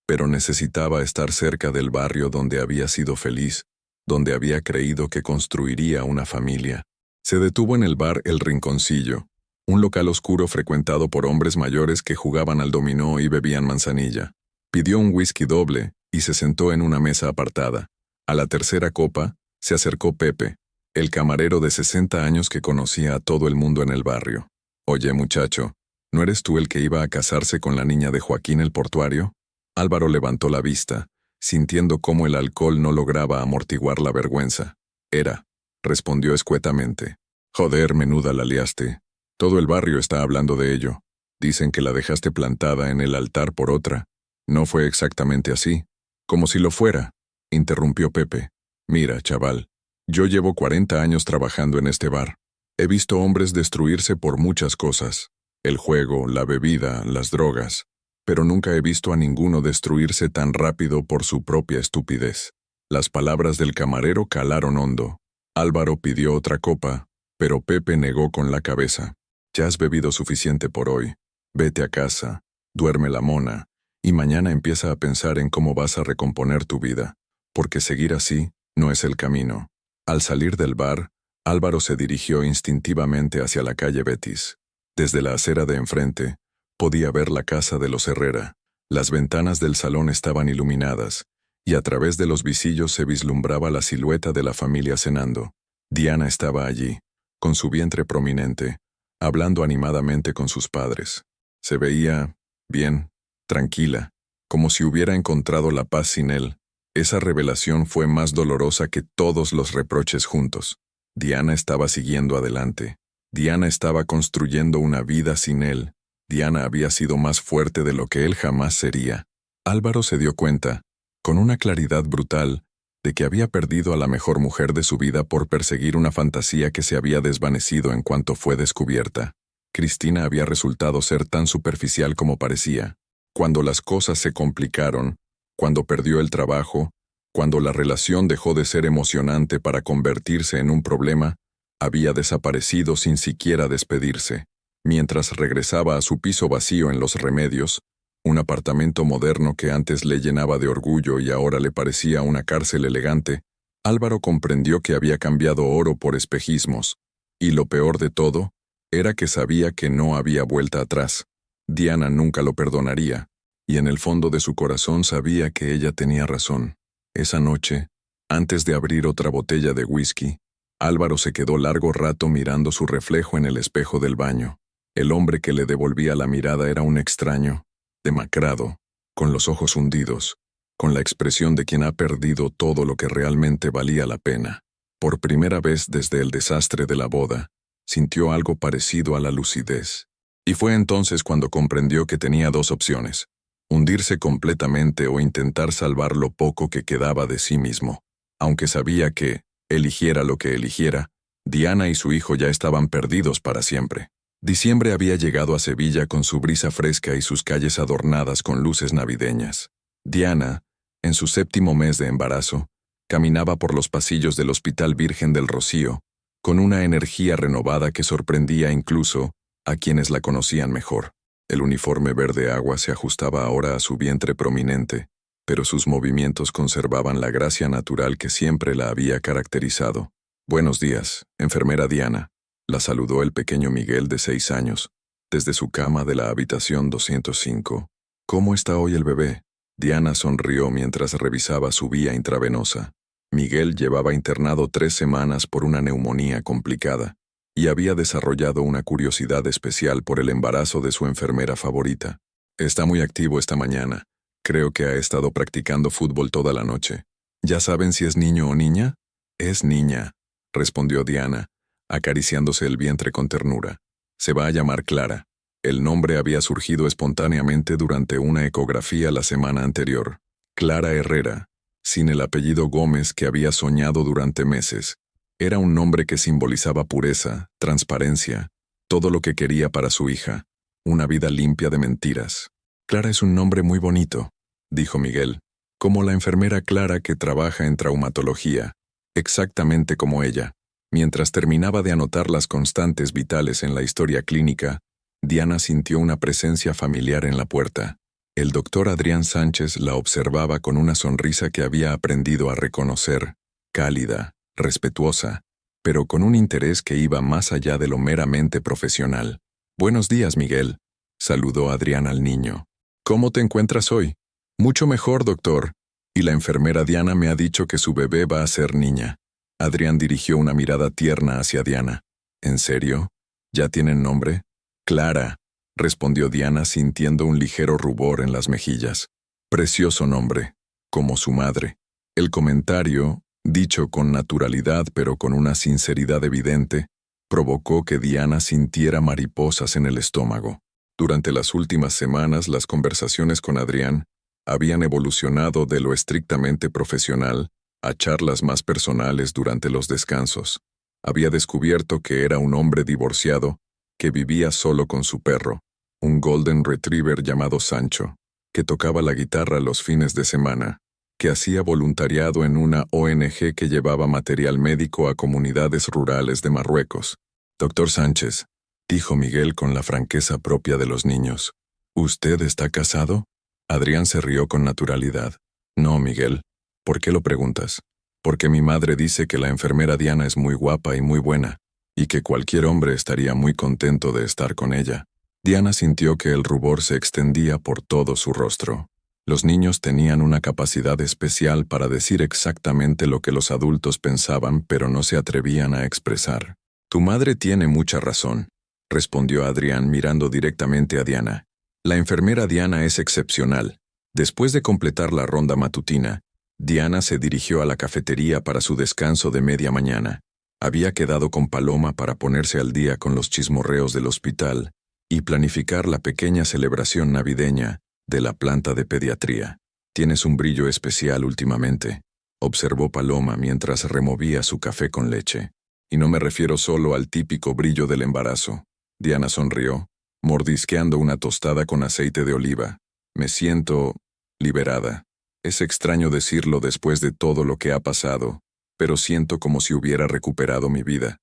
pero necesitaba estar cerca del barrio donde había sido feliz, donde había creído que construiría una familia. Se detuvo en el bar El Rinconcillo, un local oscuro frecuentado por hombres mayores que jugaban al dominó y bebían manzanilla. Pidió un whisky doble y se sentó en una mesa apartada. A la tercera copa, se acercó Pepe, el camarero de 60 años que conocía a todo el mundo en el barrio. «Oye, muchacho, ¿no eres tú el que iba a casarse con la niña de Joaquín el portuario?» Álvaro levantó la vista, sintiendo cómo el alcohol no lograba amortiguar la vergüenza. «Era», respondió escuetamente. «Joder, menuda la liaste. Todo el barrio está hablando de ello. Dicen que la dejaste plantada en el altar por otra. No fue exactamente así. Como si lo fuera», interrumpió Pepe. «Mira, chaval, yo llevo 40 años trabajando en este bar. He visto hombres destruirse por muchas cosas. El juego, la bebida, las drogas. Pero nunca he visto a ninguno destruirse tan rápido por su propia estupidez». Las palabras del camarero calaron hondo. Álvaro pidió otra copa, pero Pepe negó con la cabeza. «Ya has bebido suficiente por hoy. Vete a casa, duerme la mona, y mañana empieza a pensar en cómo vas a recomponer tu vida, porque seguir así no es el camino». Al salir del bar, Álvaro se dirigió instintivamente hacia la calle Betis. Desde la acera de enfrente, podía ver la casa de los Herrera. Las ventanas del salón estaban iluminadas, y a través de los visillos se vislumbraba la silueta de la familia cenando. Diana estaba allí, con su vientre prominente, hablando animadamente con sus padres. Se veía bien, tranquila, como si hubiera encontrado la paz sin él. Esa revelación fue más dolorosa que todos los reproches juntos. Diana estaba siguiendo adelante. Diana estaba construyendo una vida sin él. Diana había sido más fuerte de lo que él jamás sería. Álvaro se dio cuenta, con una claridad brutal, de que había perdido a la mejor mujer de su vida por perseguir una fantasía que se había desvanecido en cuanto fue descubierta. Cristina había resultado ser tan superficial como parecía. Cuando las cosas se complicaron, cuando perdió el trabajo, cuando la relación dejó de ser emocionante para convertirse en un problema, había desaparecido sin siquiera despedirse. Mientras regresaba a su piso vacío en Los Remedios, un apartamento moderno que antes le llenaba de orgullo y ahora le parecía una cárcel elegante, Álvaro comprendió que había cambiado oro por espejismos, y lo peor de todo, era que sabía que no había vuelta atrás. Diana nunca lo perdonaría, y en el fondo de su corazón sabía que ella tenía razón. Esa noche, antes de abrir otra botella de whisky, Álvaro se quedó largo rato mirando su reflejo en el espejo del baño. El hombre que le devolvía la mirada era un extraño, demacrado, con los ojos hundidos, con la expresión de quien ha perdido todo lo que realmente valía la pena. Por primera vez desde el desastre de la boda, sintió algo parecido a la lucidez. Y fue entonces cuando comprendió que tenía dos opciones: hundirse completamente o intentar salvar lo poco que quedaba de sí mismo. Aunque sabía que, eligiera lo que eligiera, Diana y su hijo ya estaban perdidos para siempre. Diciembre había llegado a Sevilla con su brisa fresca y sus calles adornadas con luces navideñas. Diana, en su 7º mes de embarazo, caminaba por los pasillos del Hospital Virgen del Rocío, con una energía renovada que sorprendía incluso a quienes la conocían mejor. El uniforme verde agua se ajustaba ahora a su vientre prominente, pero sus movimientos conservaban la gracia natural que siempre la había caracterizado. «Buenos días, enfermera Diana», la saludó el pequeño Miguel de 6 años, desde su cama de la habitación 205. «¿Cómo está hoy el bebé?». Diana sonrió mientras revisaba su vía intravenosa. Miguel llevaba internado 3 semanas por una neumonía complicada, y había desarrollado una curiosidad especial por el embarazo de su enfermera favorita. «Está muy activo esta mañana. Creo que ha estado practicando fútbol toda la noche. ¿Ya saben si es niño o niña?». «Es niña», respondió Diana, acariciándose el vientre con ternura. «Se va a llamar Clara». El nombre había surgido espontáneamente durante una ecografía la semana anterior. Clara Herrera, sin el apellido Gómez que había soñado durante meses. Era un nombre que simbolizaba pureza, transparencia, todo lo que quería para su hija, una vida limpia de mentiras. «Clara es un nombre muy bonito», dijo Miguel, «como la enfermera Clara que trabaja en traumatología, exactamente como ella». Mientras terminaba de anotar las constantes vitales en la historia clínica, Diana sintió una presencia familiar en la puerta. El doctor Adrián Sánchez la observaba con una sonrisa que había aprendido a reconocer, cálida, respetuosa, pero con un interés que iba más allá de lo meramente profesional. «Buenos días, Miguel», saludó Adrián al niño. «¿Cómo te encuentras hoy?» «Mucho mejor, doctor. Y la enfermera Diana me ha dicho que su bebé va a ser niña». Adrián dirigió una mirada tierna hacia Diana. «¿En serio? ¿Ya tienen nombre?» «Clara», respondió Diana sintiendo un ligero rubor en las mejillas. «Precioso nombre, como su madre». El comentario, dicho con naturalidad pero con una sinceridad evidente, provocó que Diana sintiera mariposas en el estómago. Durante las últimas semanas, las conversaciones con Adrián habían evolucionado de lo estrictamente profesional a charlas más personales durante los descansos. Había descubierto que era un hombre divorciado que vivía solo con su perro, un golden retriever llamado Sancho, que tocaba la guitarra los fines de semana, que hacía voluntariado en una ONG que llevaba material médico a comunidades rurales de Marruecos. «Doctor Sánchez», dijo Miguel con la franqueza propia de los niños, «¿usted está casado?» Adrián se rió con naturalidad. «No, Miguel. ¿Por qué lo preguntas?» «Porque mi madre dice que la enfermera Diana es muy guapa y muy buena, y que cualquier hombre estaría muy contento de estar con ella». Diana sintió que el rubor se extendía por todo su rostro. Los niños tenían una capacidad especial para decir exactamente lo que los adultos pensaban, pero no se atrevían a expresar. «Tu madre tiene mucha razón», respondió Adrián mirando directamente a Diana. «La enfermera Diana es excepcional». Después de completar la ronda matutina, Diana se dirigió a la cafetería para su descanso de media mañana. Había quedado con Paloma para ponerse al día con los chismorreos del hospital y planificar la pequeña celebración navideña de la planta de pediatría. «Tienes un brillo especial últimamente», observó Paloma mientras removía su café con leche. «Y no me refiero solo al típico brillo del embarazo». Diana sonrió, mordisqueando una tostada con aceite de oliva. «Me siento liberada. Es extraño decirlo después de todo lo que ha pasado, pero siento como si hubiera recuperado mi vida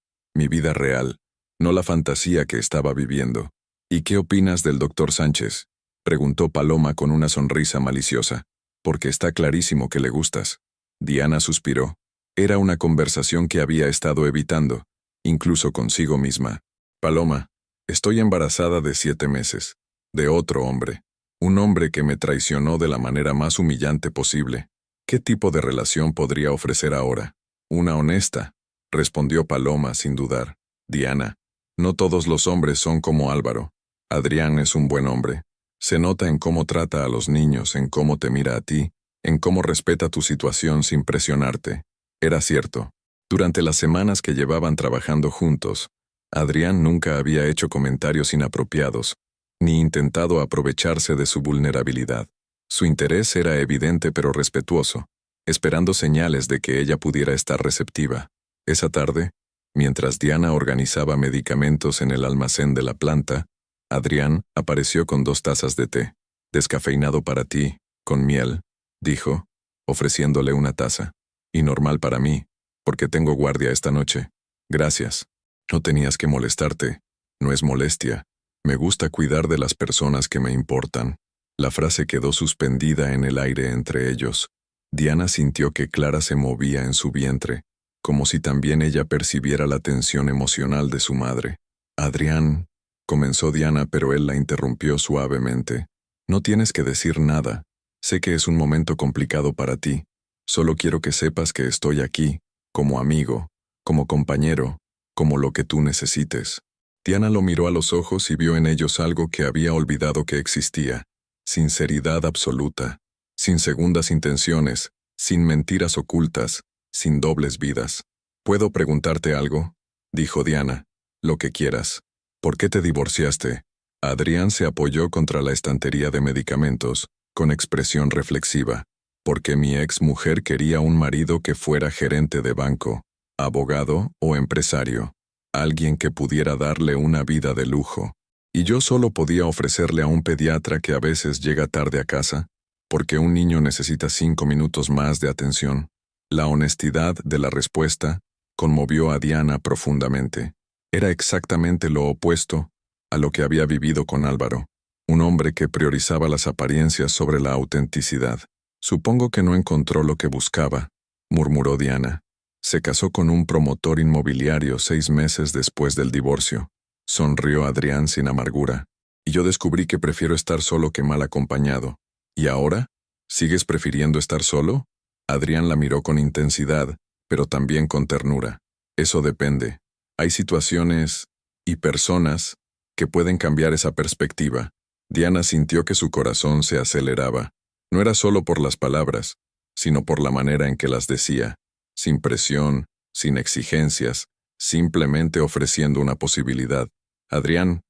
real, no la fantasía que estaba viviendo». «¿Y qué opinas del doctor Sánchez?», preguntó Paloma con una sonrisa maliciosa. «Porque está clarísimo que le gustas». Diana suspiró. Era una conversación que había estado evitando, incluso consigo misma. «Paloma, estoy embarazada de 7 meses, de otro hombre. Un hombre que me traicionó de la manera más humillante posible. ¿Qué tipo de relación podría ofrecer ahora?» «Una honesta», respondió Paloma sin dudar. «Diana, no todos los hombres son como Álvaro. Adrián es un buen hombre. Se nota en cómo trata a los niños, en cómo te mira a ti, en cómo respeta tu situación sin presionarte». Era cierto. Durante las semanas que llevaban trabajando juntos, Adrián nunca había hecho comentarios inapropiados, ni intentado aprovecharse de su vulnerabilidad. Su interés era evidente pero respetuoso, esperando señales de que ella pudiera estar receptiva. Esa tarde, mientras Diana organizaba medicamentos en el almacén de la planta, Adrián apareció con 2 tazas de té. «Descafeinado para ti, con miel», dijo, ofreciéndole una taza. «Y normal para mí, porque tengo guardia esta noche». «Gracias. No tenías que molestarte. No es molestia. Me gusta cuidar de las personas que me importan». La frase quedó suspendida en el aire entre ellos. Diana sintió que Clara se movía en su vientre, como si también ella percibiera la tensión emocional de su madre. «Adrián», comenzó Diana, pero él la interrumpió suavemente. «No tienes que decir nada. Sé que es un momento complicado para ti. Solo quiero que sepas que estoy aquí, como amigo, como compañero, como lo que tú necesites». Diana lo miró a los ojos y vio en ellos algo que había olvidado que existía. Sinceridad absoluta, sin segundas intenciones, sin mentiras ocultas, sin dobles vidas. «¿Puedo preguntarte algo?», dijo Diana. «Lo que quieras». «¿Por qué te divorciaste?». Adrián se apoyó contra la estantería de medicamentos, con expresión reflexiva. «Porque mi ex mujer quería un marido que fuera gerente de banco, abogado o empresario, alguien que pudiera darle una vida de lujo. Y yo solo podía ofrecerle a un pediatra que a veces llega tarde a casa, porque un niño necesita 5 minutos más de atención». La honestidad de la respuesta conmovió a Diana profundamente. Era exactamente lo opuesto a lo que había vivido con Álvaro, un hombre que priorizaba las apariencias sobre la autenticidad. Supongo que no encontró lo que buscaba, murmuró Diana. Se casó con un promotor inmobiliario 6 meses después del divorcio. Sonrió Adrián sin amargura. Y yo descubrí que prefiero estar solo que mal acompañado. ¿Y ahora? ¿Sigues prefiriendo estar solo? Adrián la miró con intensidad, pero también con ternura. Eso depende. Hay situaciones y personas que pueden cambiar esa perspectiva. Diana sintió que su corazón se aceleraba. No era solo por las palabras, sino por la manera en que las decía, sin presión, sin exigencias, simplemente ofreciendo una posibilidad. Adrián,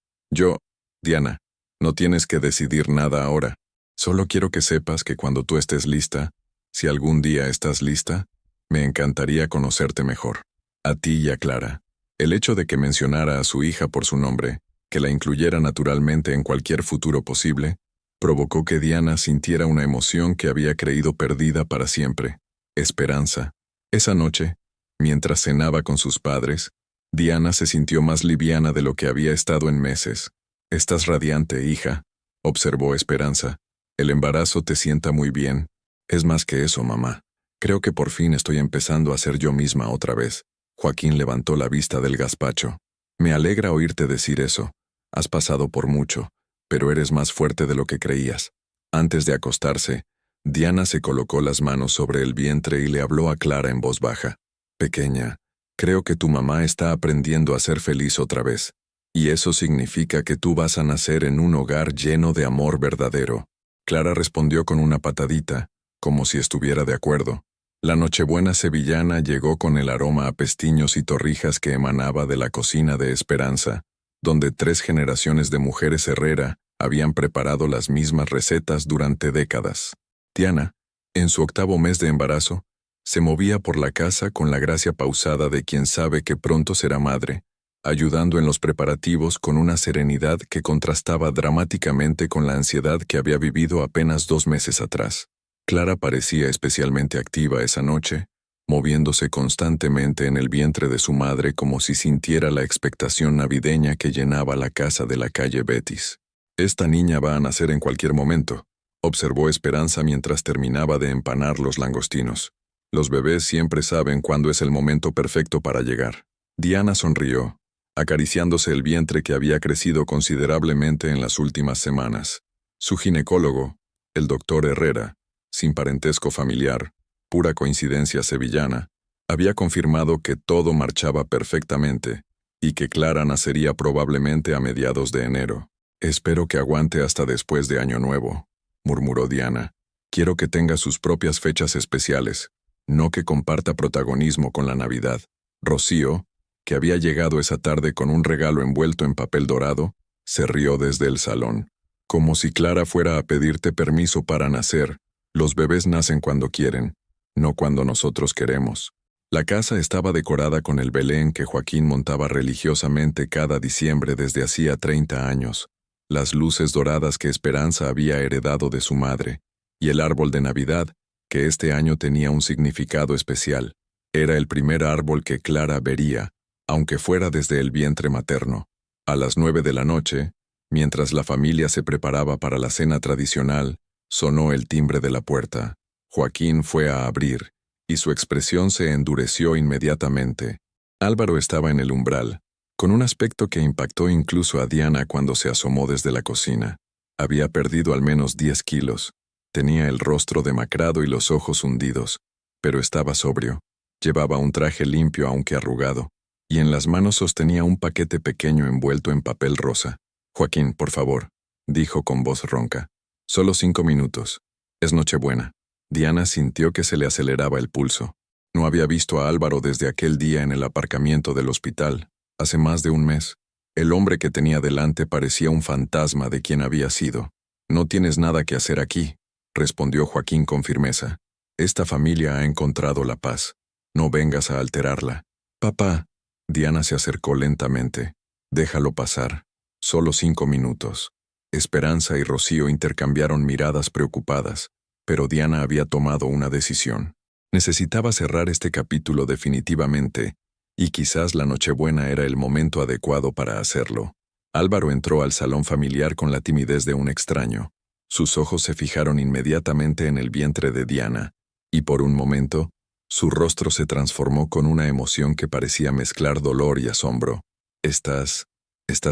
Diana, no tienes que decidir nada ahora. Solo quiero que sepas que cuando tú estés lista, si algún día estás lista, me encantaría conocerte mejor. A ti y a Clara. El hecho de que mencionara a su hija por su nombre, que la incluyera naturalmente en cualquier futuro posible, provocó que Diana sintiera una emoción que había creído perdida para siempre. Esperanza. Esa noche, mientras cenaba con sus padres, Diana se sintió más liviana de lo que había estado en meses. «Estás radiante, hija», observó Esperanza. «El embarazo te sienta muy bien». «Es más que eso, mamá. Creo que por fin estoy empezando a ser yo misma otra vez». Joaquín levantó la vista del gazpacho. «Me alegra oírte decir eso. Has pasado por mucho, pero eres más fuerte de lo que creías». Antes de acostarse, Diana se colocó las manos sobre el vientre y le habló a Clara en voz baja. «Pequeña, creo que tu mamá está aprendiendo a ser feliz otra vez. Y eso significa que tú vas a nacer en un hogar lleno de amor verdadero». Clara respondió con una patadita, como si estuviera de acuerdo. La Nochebuena sevillana llegó con el aroma a pestiños y torrijas que emanaba de la cocina de Esperanza, donde 3 generaciones de mujeres Herrera habían preparado las mismas recetas durante décadas. Diana, en su 8º mes de embarazo, se movía por la casa con la gracia pausada de quien sabe que pronto será madre, ayudando en los preparativos con una serenidad que contrastaba dramáticamente con la ansiedad que había vivido apenas 2 meses atrás. Clara parecía especialmente activa esa noche, moviéndose constantemente en el vientre de su madre como si sintiera la expectación navideña que llenaba la casa de la calle Betis. «Esta niña va a nacer en cualquier momento», observó Esperanza mientras terminaba de empanar los langostinos. «Los bebés siempre saben cuándo es el momento perfecto para llegar». Diana sonrió, acariciándose el vientre que había crecido considerablemente en las últimas semanas. Su ginecólogo, el doctor Herrera, sin parentesco familiar, pura coincidencia sevillana, había confirmado que todo marchaba perfectamente y que Clara nacería probablemente a mediados de enero. «Espero que aguante hasta después de Año Nuevo», murmuró Diana. «Quiero que tenga sus propias fechas especiales, no que comparta protagonismo con la Navidad». Rocío, que había llegado esa tarde con un regalo envuelto en papel dorado, se rió desde el salón. «Como si Clara fuera a pedirte permiso para nacer. Los bebés nacen cuando quieren, no cuando nosotros queremos». La casa estaba decorada con el Belén que Joaquín montaba religiosamente cada diciembre desde hacía 30 años, las luces doradas que Esperanza había heredado de su madre, y el árbol de Navidad, que este año tenía un significado especial. Era el primer árbol que Clara vería, aunque fuera desde el vientre materno. A las 9 de la noche, mientras la familia se preparaba para la cena tradicional, sonó el timbre de la puerta. Joaquín fue a abrir, y su expresión se endureció inmediatamente. Álvaro estaba en el umbral, con un aspecto que impactó incluso a Diana cuando se asomó desde la cocina. Había perdido al menos 10 kilos. Tenía el rostro demacrado y los ojos hundidos, pero estaba sobrio. Llevaba un traje limpio aunque arrugado, y en las manos sostenía un paquete pequeño envuelto en papel rosa. «Joaquín, por favor», dijo con voz ronca. «Solo 5 minutos. Es Nochebuena». Diana sintió que se le aceleraba el pulso. No había visto a Álvaro desde aquel día en el aparcamiento del hospital, hace más de un mes. El hombre que tenía delante parecía un fantasma de quien había sido. «No tienes nada que hacer aquí», respondió Joaquín con firmeza. «Esta familia ha encontrado la paz. No vengas a alterarla». «Papá». Diana se acercó lentamente. «Déjalo pasar. Solo 5 minutos». Esperanza y Rocío intercambiaron miradas preocupadas, pero Diana había tomado una decisión. Necesitaba cerrar este capítulo definitivamente, y quizás la Nochebuena era el momento adecuado para hacerlo. Álvaro entró al salón familiar con la timidez de un extraño. Sus ojos se fijaron inmediatamente en el vientre de Diana, y por un momento, su rostro se transformó con una emoción que parecía mezclar dolor y asombro. Estás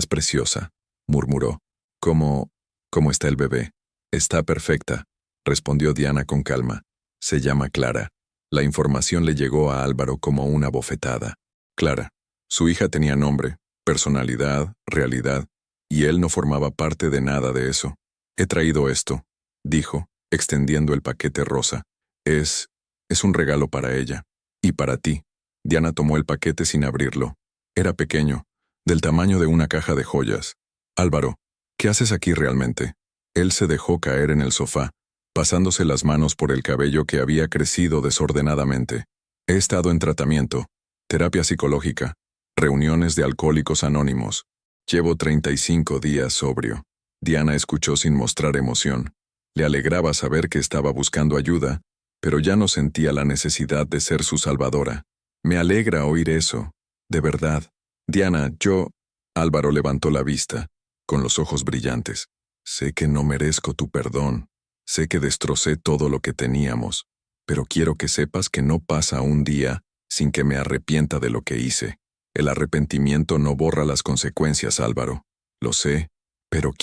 preciosa, murmuró. ¿Cómo está el bebé? Está perfecta, respondió Diana con calma. Se llama Clara. La información le llegó a Álvaro como una bofetada. Clara. Su hija tenía nombre, personalidad, realidad, y él no formaba parte de nada de eso. He traído esto, dijo, extendiendo el paquete rosa. Es un regalo para ella. Y para ti. Diana tomó el paquete sin abrirlo. Era pequeño, del tamaño de una caja de joyas. Álvaro, ¿qué haces aquí realmente? Él se dejó caer en el sofá, pasándose las manos por el cabello que había crecido desordenadamente. He estado en tratamiento, terapia psicológica, reuniones de alcohólicos anónimos. Llevo 35 días sobrio. Diana escuchó sin mostrar emoción. Le alegraba saber que estaba buscando ayuda, pero ya no sentía la necesidad de ser su salvadora. Me alegra oír eso. De verdad. Diana, Álvaro levantó la vista, con los ojos brillantes. Sé que no merezco tu perdón. Sé que destrocé todo lo que teníamos, pero quiero que sepas que no pasa un día sin que me arrepienta de lo que hice. El arrepentimiento no borra las consecuencias, Álvaro. Lo sé, pero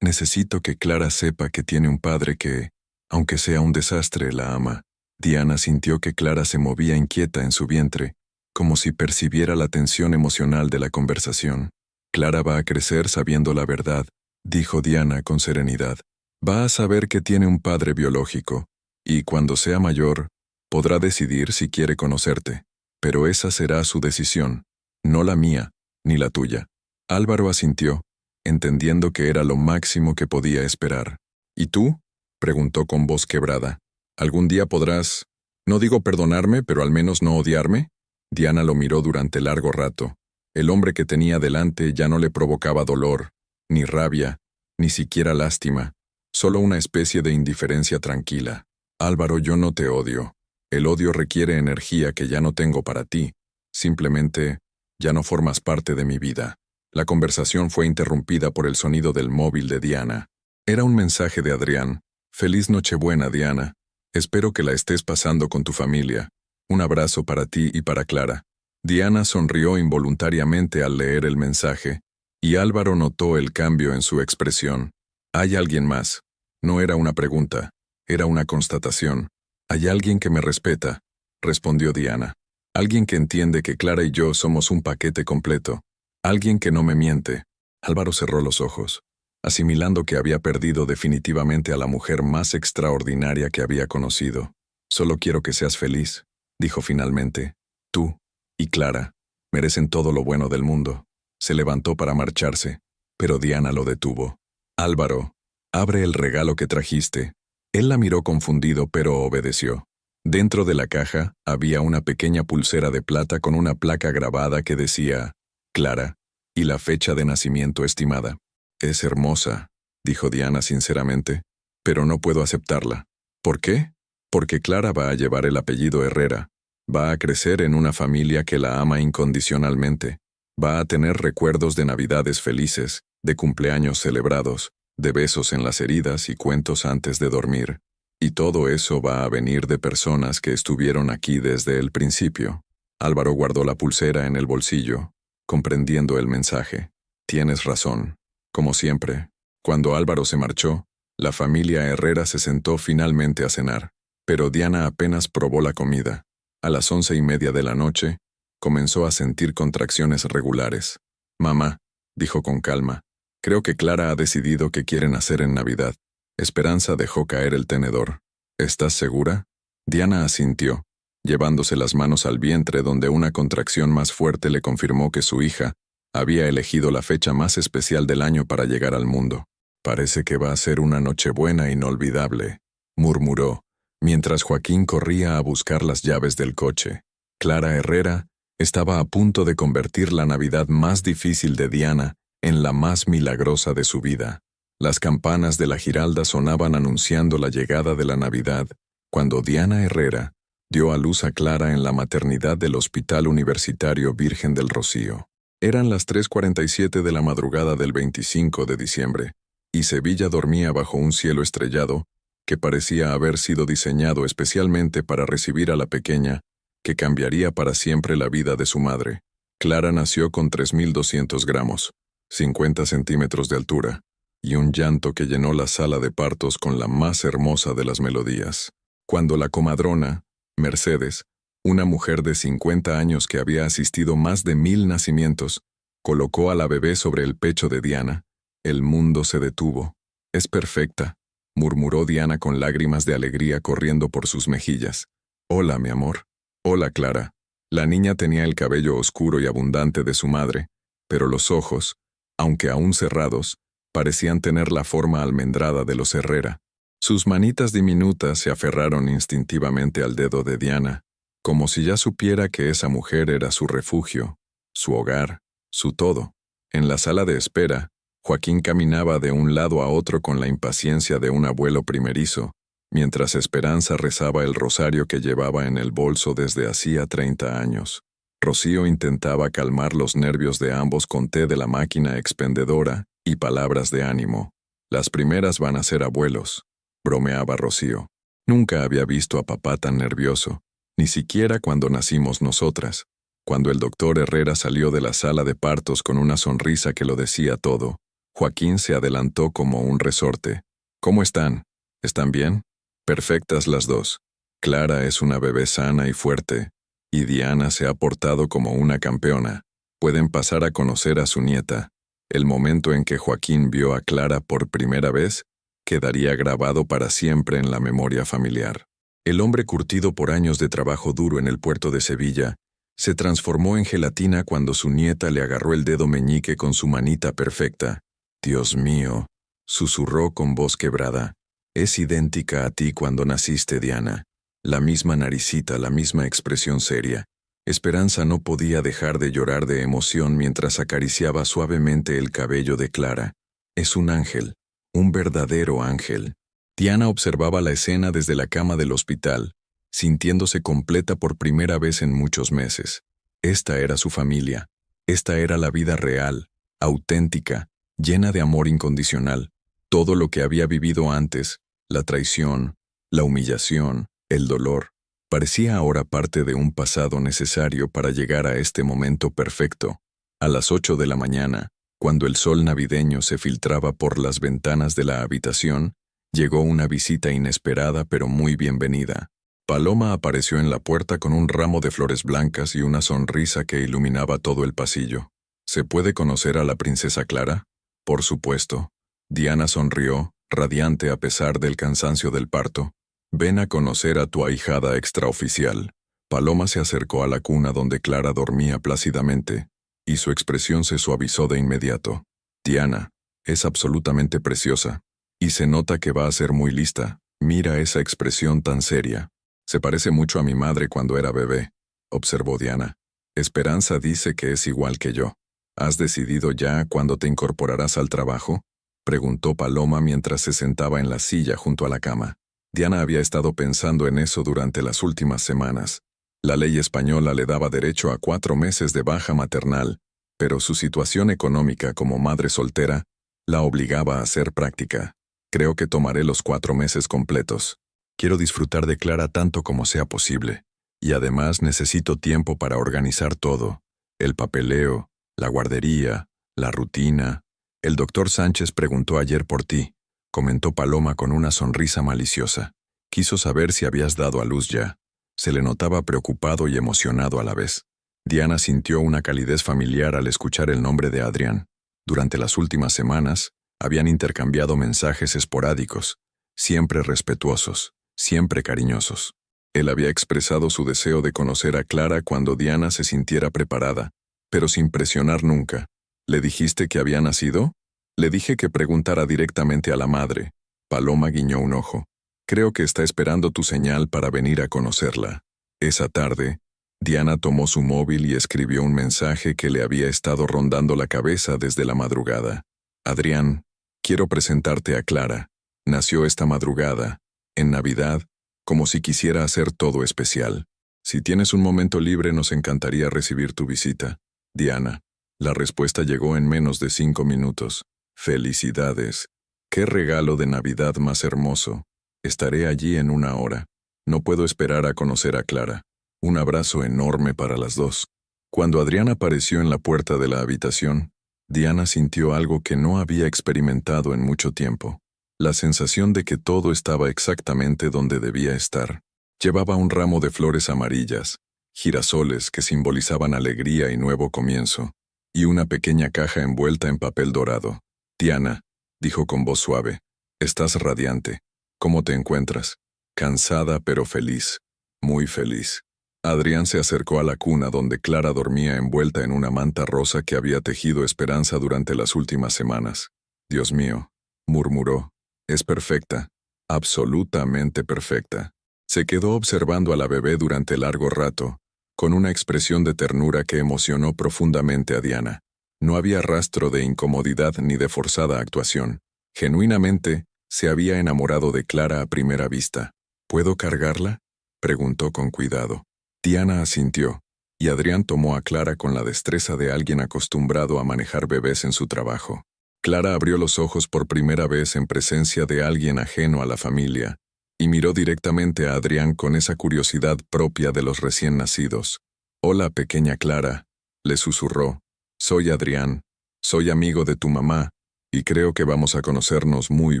necesito que Clara sepa que tiene un padre que, aunque sea un desastre, la ama. Diana sintió que Clara se movía inquieta en su vientre, como si percibiera la tensión emocional de la conversación. Clara va a crecer sabiendo la verdad, dijo Diana con serenidad. Va a saber que tiene un padre biológico, y cuando sea mayor, podrá decidir si quiere conocerte. Pero esa será su decisión, no la mía, ni la tuya. Álvaro asintió, entendiendo que era lo máximo que podía esperar. ¿Y tú? Preguntó con voz quebrada. ¿Algún día podrás, no digo perdonarme, pero al menos no odiarme? Diana lo miró durante largo rato. El hombre que tenía delante ya no le provocaba dolor, ni rabia, ni siquiera lástima, solo una especie de indiferencia tranquila. Álvaro, yo no te odio. El odio requiere energía que ya no tengo para ti. Simplemente, ya no formas parte de mi vida. La conversación fue interrumpida por el sonido del móvil de Diana. Era un mensaje de Adrián. Feliz Nochebuena, Diana. Espero que la estés pasando con tu familia. Un abrazo para ti y para Clara. Diana sonrió involuntariamente al leer el mensaje, y Álvaro notó el cambio en su expresión. ¿Hay alguien más? No era una pregunta, era una constatación. Hay alguien que me respeta, respondió Diana. Alguien que entiende que Clara y yo somos un paquete completo. Alguien que no me miente. Álvaro cerró los ojos, asimilando que había perdido definitivamente a la mujer más extraordinaria que había conocido. Solo quiero que seas feliz, dijo finalmente. Tú y Clara merecen todo lo bueno del mundo. Se levantó para marcharse, pero Diana lo detuvo. Álvaro, abre el regalo que trajiste. Él la miró confundido, pero obedeció. Dentro de la caja había una pequeña pulsera de plata con una placa grabada que decía Clara y la fecha de nacimiento estimada. Es hermosa, dijo Diana sinceramente, pero no puedo aceptarla. ¿Por qué? Porque Clara va a llevar el apellido Herrera. Va a crecer en una familia que la ama incondicionalmente. Va a tener recuerdos de navidades felices, de cumpleaños celebrados, de besos en las heridas y cuentos antes de dormir. Y todo eso va a venir de personas que estuvieron aquí desde el principio. Álvaro guardó la pulsera en el bolsillo, comprendiendo el mensaje. Tienes razón. Como siempre, cuando Álvaro se marchó, la familia Herrera se sentó finalmente a cenar, pero Diana apenas probó la comida. A las 11:30 de la noche, comenzó a sentir contracciones regulares. Mamá, dijo con calma, creo que Clara ha decidido qué quieren hacer en Navidad. Esperanza dejó caer el tenedor. ¿Estás segura? Diana asintió, llevándose las manos al vientre donde una contracción más fuerte le confirmó que su hija había elegido la fecha más especial del año para llegar al mundo. Parece que va a ser una Nochebuena inolvidable, murmuró, mientras Joaquín corría a buscar las llaves del coche. Clara Herrera estaba a punto de convertir la Navidad más difícil de Diana en la más milagrosa de su vida. Las campanas de la Giralda sonaban anunciando la llegada de la Navidad, cuando Diana Herrera dio a luz a Clara en la maternidad del Hospital Universitario Virgen del Rocío. Eran las 3:47 de la madrugada del 25 de diciembre, y Sevilla dormía bajo un cielo estrellado que parecía haber sido diseñado especialmente para recibir a la pequeña, que cambiaría para siempre la vida de su madre. Clara nació con 3.200 gramos, 50 centímetros de altura, y un llanto que llenó la sala de partos con la más hermosa de las melodías. Cuando la comadrona, Mercedes, una mujer de 50 años que había asistido más de 1.000 nacimientos, colocó a la bebé sobre el pecho de Diana, el mundo se detuvo. «Es perfecta», murmuró Diana con lágrimas de alegría corriendo por sus mejillas. «Hola, mi amor». «Hola, Clara». La niña tenía el cabello oscuro y abundante de su madre, pero los ojos, aunque aún cerrados, parecían tener la forma almendrada de los Herrera. Sus manitas diminutas se aferraron instintivamente al dedo de Diana, como si ya supiera que esa mujer era su refugio, su hogar, su todo. En la sala de espera, Joaquín caminaba de un lado a otro con la impaciencia de un abuelo primerizo, mientras Esperanza rezaba el rosario que llevaba en el bolso desde hacía 30 años. Rocío intentaba calmar los nervios de ambos con té de la máquina expendedora y palabras de ánimo. «Las primeras van a ser abuelos», bromeaba Rocío. Nunca había visto a papá tan nervioso, ni siquiera cuando nacimos nosotras. Cuando el doctor Herrera salió de la sala de partos con una sonrisa que lo decía todo, Joaquín se adelantó como un resorte. «¿Cómo están? ¿Están bien?» «Perfectas las dos. Clara es una bebé sana y fuerte, y Diana se ha portado como una campeona. Pueden pasar a conocer a su nieta». El momento en que Joaquín vio a Clara por primera vez quedaría grabado para siempre en la memoria familiar. El hombre curtido por años de trabajo duro en el puerto de Sevilla se transformó en gelatina cuando su nieta le agarró el dedo meñique con su manita perfecta. «Dios mío», susurró con voz quebrada, «es idéntica a ti cuando naciste, Diana. La misma naricita, la misma expresión seria». Esperanza no podía dejar de llorar de emoción mientras acariciaba suavemente el cabello de Clara. «Es un ángel, un verdadero ángel». Diana observaba la escena desde la cama del hospital, sintiéndose completa por primera vez en muchos meses. Esta era su familia. Esta era la vida real, auténtica, llena de amor incondicional. Todo lo que había vivido antes, la traición, la humillación, el dolor, parecía ahora parte de un pasado necesario para llegar a este momento perfecto. A las 8 de la mañana, cuando el sol navideño se filtraba por las ventanas de la habitación, llegó una visita inesperada pero muy bienvenida. Paloma apareció en la puerta con un ramo de flores blancas y una sonrisa que iluminaba todo el pasillo. «¿Se puede conocer a la princesa Clara?» «Por supuesto». Diana sonrió, radiante a pesar del cansancio del parto. «Ven a conocer a tu ahijada extraoficial». Paloma se acercó a la cuna donde Clara dormía plácidamente, y su expresión se suavizó de inmediato. «Diana, es absolutamente preciosa, y se nota que va a ser muy lista. Mira esa expresión tan seria. Se parece mucho a mi madre cuando era bebé», observó Diana. «Esperanza dice que es igual que yo». «¿Has decidido ya cuándo te incorporarás al trabajo?», preguntó Paloma mientras se sentaba en la silla junto a la cama. Diana había estado pensando en eso durante las últimas semanas. La ley española le daba derecho a 4 meses de baja maternal, pero su situación económica como madre soltera la obligaba a hacer práctica. «Creo que tomaré los 4 meses completos. Quiero disfrutar de Clara tanto como sea posible, y además necesito tiempo para organizar todo, el papeleo, la guardería, la rutina». «El doctor Sánchez preguntó ayer por ti», comentó Paloma con una sonrisa maliciosa. «Quiso saber si habías dado a luz ya». Se le notaba preocupado y emocionado a la vez. Diana sintió una calidez familiar al escuchar el nombre de Adrián. Durante las últimas semanas, habían intercambiado mensajes esporádicos, siempre respetuosos, siempre cariñosos. Él había expresado su deseo de conocer a Clara cuando Diana se sintiera preparada, pero sin presionar nunca. «¿Le dijiste que había nacido?» «Le dije que preguntara directamente a la madre». Paloma guiñó un ojo. «Creo que está esperando tu señal para venir a conocerla». Esa tarde, Diana tomó su móvil y escribió un mensaje que le había estado rondando la cabeza desde la madrugada. «Adrián, quiero presentarte a Clara. Nació esta madrugada, en Navidad, como si quisiera hacer todo especial. Si tienes un momento libre, nos encantaría recibir tu visita. Diana». La respuesta llegó en menos de 5 minutos. Felicidades. ¡Qué regalo de Navidad más hermoso! Estaré allí en 1 hora. No puedo esperar a conocer a Clara. Un abrazo enorme para las dos. Cuando Adrián apareció en la puerta de la habitación, Diana sintió algo que no había experimentado en mucho tiempo. La sensación de que todo estaba exactamente donde debía estar. Llevaba un ramo de flores amarillas, girasoles que simbolizaban alegría y nuevo comienzo, y una pequeña caja envuelta en papel dorado. «Diana», dijo con voz suave, «estás radiante. ¿Cómo te encuentras?» «Cansada pero feliz. Muy feliz». Adrián se acercó a la cuna donde Clara dormía envuelta en una manta rosa que había tejido esperanza durante las últimas semanas. «Dios mío», murmuró, «es perfecta, absolutamente perfecta». Se quedó observando a la bebé durante largo rato, con una expresión de ternura que emocionó profundamente a Diana. No había rastro de incomodidad ni de forzada actuación. Genuinamente, se había enamorado de Clara a primera vista. «¿Puedo cargarla?», preguntó con cuidado. Diana asintió, y Adrián tomó a Clara con la destreza de alguien acostumbrado a manejar bebés en su trabajo. Clara abrió los ojos por primera vez en presencia de alguien ajeno a la familia, y miró directamente a Adrián con esa curiosidad propia de los recién nacidos. «Hola, pequeña Clara», le susurró. «Soy Adrián, soy amigo de tu mamá, y creo que vamos a conocernos muy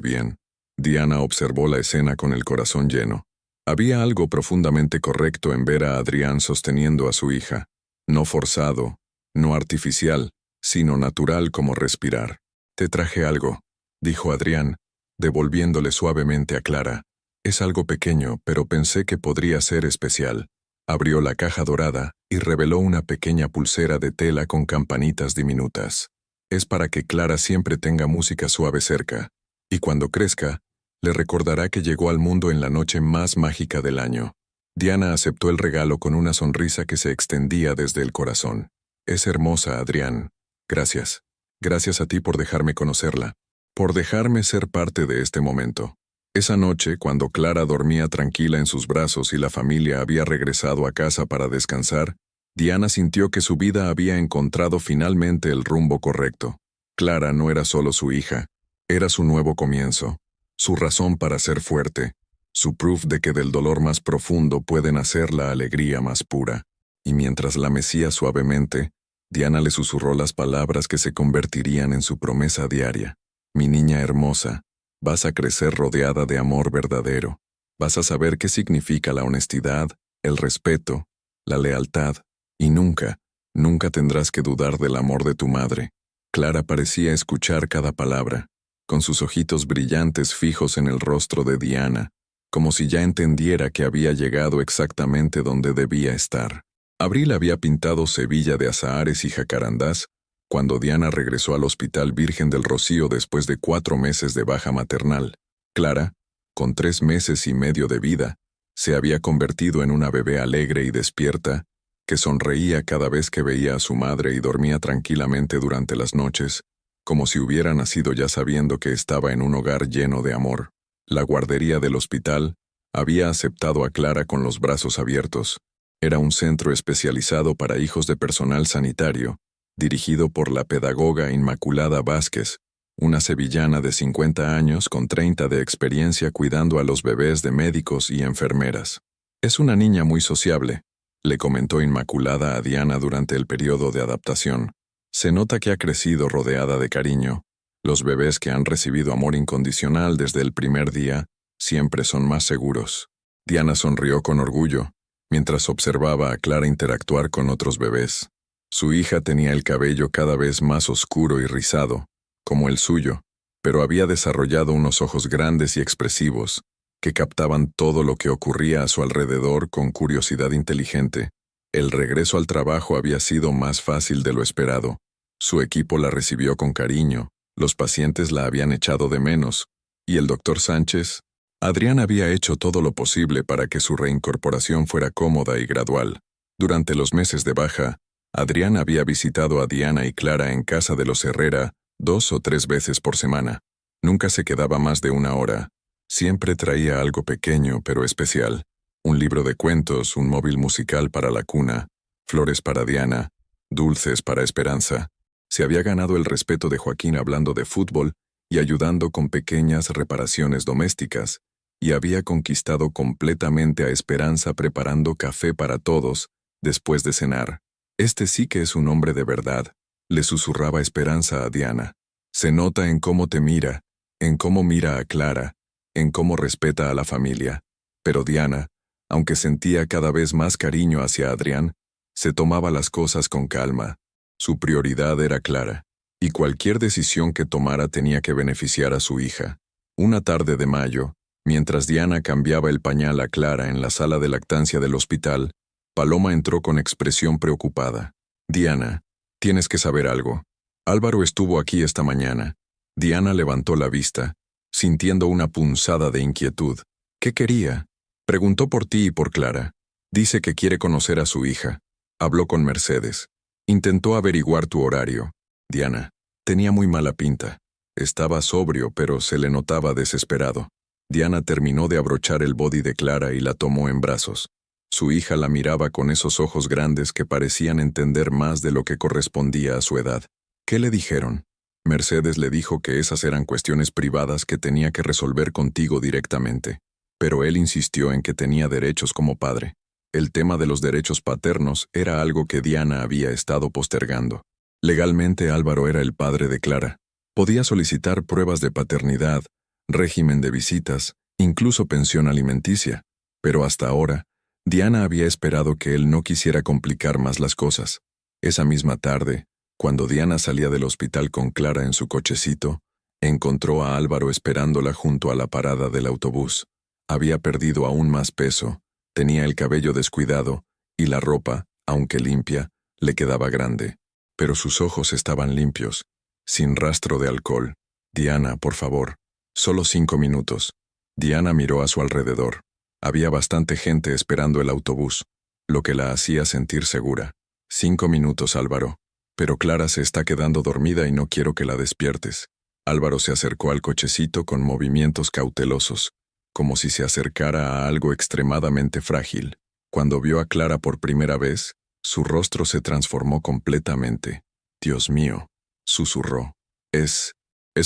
bien». Diana observó la escena con el corazón lleno. Había algo profundamente correcto en ver a Adrián sosteniendo a su hija. No forzado, no artificial, sino natural como respirar. «Te traje algo», dijo Adrián, devolviéndole suavemente a Clara. «Es algo pequeño, pero pensé que podría ser especial». Abrió la caja dorada y reveló una pequeña pulsera de tela con campanitas diminutas. «Es para que Clara siempre tenga música suave cerca, y cuando crezca, le recordará que llegó al mundo en la noche más mágica del año». Diana aceptó el regalo con una sonrisa que se extendía desde el corazón. «Es hermosa, Adrián. Gracias. Gracias a ti por dejarme conocerla, por dejarme ser parte de este momento». Esa noche, cuando Clara dormía tranquila en sus brazos y la familia había regresado a casa para descansar, Diana sintió que su vida había encontrado finalmente el rumbo correcto. Clara no era solo su hija, era su nuevo comienzo, su razón para ser fuerte, su proof de que del dolor más profundo puede nacer la alegría más pura. Y mientras la mecía suavemente, Diana le susurró las palabras que se convertirían en su promesa diaria. «Mi niña hermosa, vas a crecer rodeada de amor verdadero. Vas a saber qué significa la honestidad, el respeto, la lealtad, y nunca, nunca tendrás que dudar del amor de tu madre». Clara parecía escuchar cada palabra, con sus ojitos brillantes fijos en el rostro de Diana, como si ya entendiera que había llegado exactamente donde debía estar. Abril había pintado Sevilla de azahares y jacarandás cuando Diana regresó al Hospital Virgen del Rocío después de 4 meses de baja maternal. Clara, con 3 meses y medio de vida, se había convertido en una bebé alegre y despierta, que sonreía cada vez que veía a su madre y dormía tranquilamente durante las noches, como si hubiera nacido ya sabiendo que estaba en un hogar lleno de amor. La guardería del hospital había aceptado a Clara con los brazos abiertos. Era un centro especializado para hijos de personal sanitario, dirigido por la pedagoga Inmaculada Vázquez, una sevillana de 50 años con 30 de experiencia cuidando a los bebés de médicos y enfermeras. «Es una niña muy sociable», le comentó Inmaculada a Diana durante el periodo de adaptación. «Se nota que ha crecido rodeada de cariño. Los bebés que han recibido amor incondicional desde el primer día siempre son más seguros». Diana sonrió con orgullo, mientras observaba a Clara interactuar con otros bebés. Su hija tenía el cabello cada vez más oscuro y rizado, como el suyo, pero había desarrollado unos ojos grandes y expresivos, que captaban todo lo que ocurría a su alrededor con curiosidad inteligente. El regreso al trabajo había sido más fácil de lo esperado. Su equipo la recibió con cariño, los pacientes la habían echado de menos, y el doctor Sánchez, Adrián había hecho todo lo posible para que su reincorporación fuera cómoda y gradual. Durante los meses de baja, Adrián había visitado a Diana y Clara en casa de los Herrera 2 o 3 veces por semana. Nunca se quedaba más de 1 hora. Siempre traía algo pequeño pero especial. Un libro de cuentos, un móvil musical para la cuna, flores para Diana, dulces para Esperanza. Se había ganado el respeto de Joaquín hablando de fútbol y ayudando con pequeñas reparaciones domésticas, y había conquistado completamente a Esperanza preparando café para todos, después de cenar. Este sí que es un hombre de verdad, le susurraba Esperanza a Diana. Se nota en cómo te mira, en cómo mira a Clara, en cómo respeta a la familia. Pero Diana, aunque sentía cada vez más cariño hacia Adrián, se tomaba las cosas con calma. Su prioridad era Clara, y cualquier decisión que tomara tenía que beneficiar a su hija. Una tarde de mayo, mientras Diana cambiaba el pañal a Clara en la sala de lactancia del hospital, Paloma entró con expresión preocupada. Diana, tienes que saber algo. Álvaro estuvo aquí esta mañana. Diana levantó la vista, sintiendo una punzada de inquietud. ¿Qué quería? Preguntó por ti y por Clara. Dice que quiere conocer a su hija. Habló con Mercedes. Intentó averiguar tu horario. Diana, tenía muy mala pinta. Estaba sobrio, pero se le notaba desesperado. Diana terminó de abrochar el body de Clara y la tomó en brazos. Su hija la miraba con esos ojos grandes que parecían entender más de lo que correspondía a su edad. ¿Qué le dijeron? Mercedes le dijo que esas eran cuestiones privadas que tenía que resolver contigo directamente. Pero él insistió en que tenía derechos como padre. El tema de los derechos paternos era algo que Diana había estado postergando. Legalmente Álvaro era el padre de Clara. Podía solicitar pruebas de paternidad, régimen de visitas, incluso pensión alimenticia. Pero hasta ahora, Diana había esperado que él no quisiera complicar más las cosas. Esa misma tarde, cuando Diana salía del hospital con Clara en su cochecito, encontró a Álvaro esperándola junto a la parada del autobús. Había perdido aún más peso, tenía el cabello descuidado, y la ropa, aunque limpia, le quedaba grande. Pero sus ojos estaban limpios, sin rastro de alcohol. Diana, por favor, solo 5 minutos. Diana miró a su alrededor. Había bastante gente esperando el autobús, lo que la hacía sentir segura. 5 minutos, Álvaro. Pero Clara se está quedando dormida y no quiero que la despiertes. Álvaro se acercó al cochecito con movimientos cautelosos, como si se acercara a algo extremadamente frágil. Cuando vio a Clara por primera vez, su rostro se transformó completamente. Dios mío, susurró. Es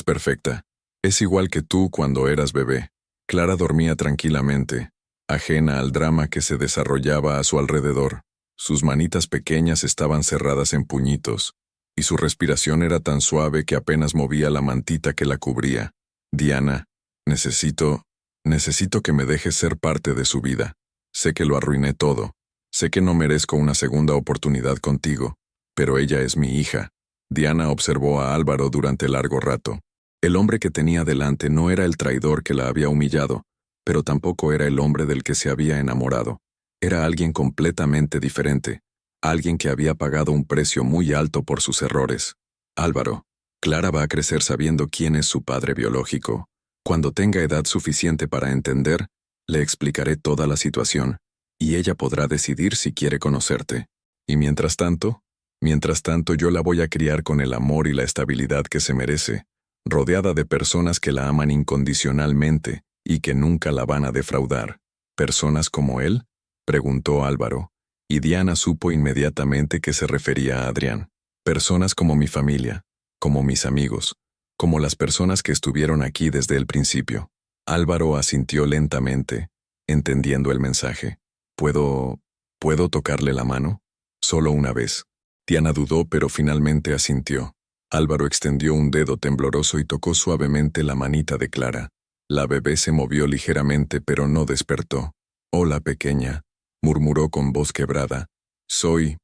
perfecta. Es igual que tú cuando eras bebé. Clara dormía tranquilamente, ajena al drama que se desarrollaba a su alrededor. Sus manitas pequeñas estaban cerradas en puñitos, y su respiración era tan suave que apenas movía la mantita que la cubría. Diana, necesito que me dejes ser parte de su vida. Sé que lo arruiné todo. Sé que no merezco una segunda oportunidad contigo, pero ella es mi hija. Diana observó a Álvaro durante largo rato. El hombre que tenía delante no era el traidor que la había humillado, pero tampoco era el hombre del que se había enamorado. Era alguien completamente diferente, alguien que había pagado un precio muy alto por sus errores. Álvaro, Clara va a crecer sabiendo quién es su padre biológico. Cuando tenga edad suficiente para entender, le explicaré toda la situación, y ella podrá decidir si quiere conocerte. Y mientras tanto yo la voy a criar con el amor y la estabilidad que se merece, rodeada de personas que la aman incondicionalmente y que nunca la van a defraudar. ¿Personas como él?, preguntó Álvaro, y Diana supo inmediatamente que se refería a Adrián. Personas como mi familia, como mis amigos, como las personas que estuvieron aquí desde el principio. Álvaro asintió lentamente, entendiendo el mensaje. ¿Puedo tocarle la mano? Solo una vez. Diana dudó, pero finalmente asintió. Álvaro extendió un dedo tembloroso y tocó suavemente la manita de Clara. La bebé se movió ligeramente, pero no despertó. «Hola, pequeña», murmuró con voz quebrada. Soy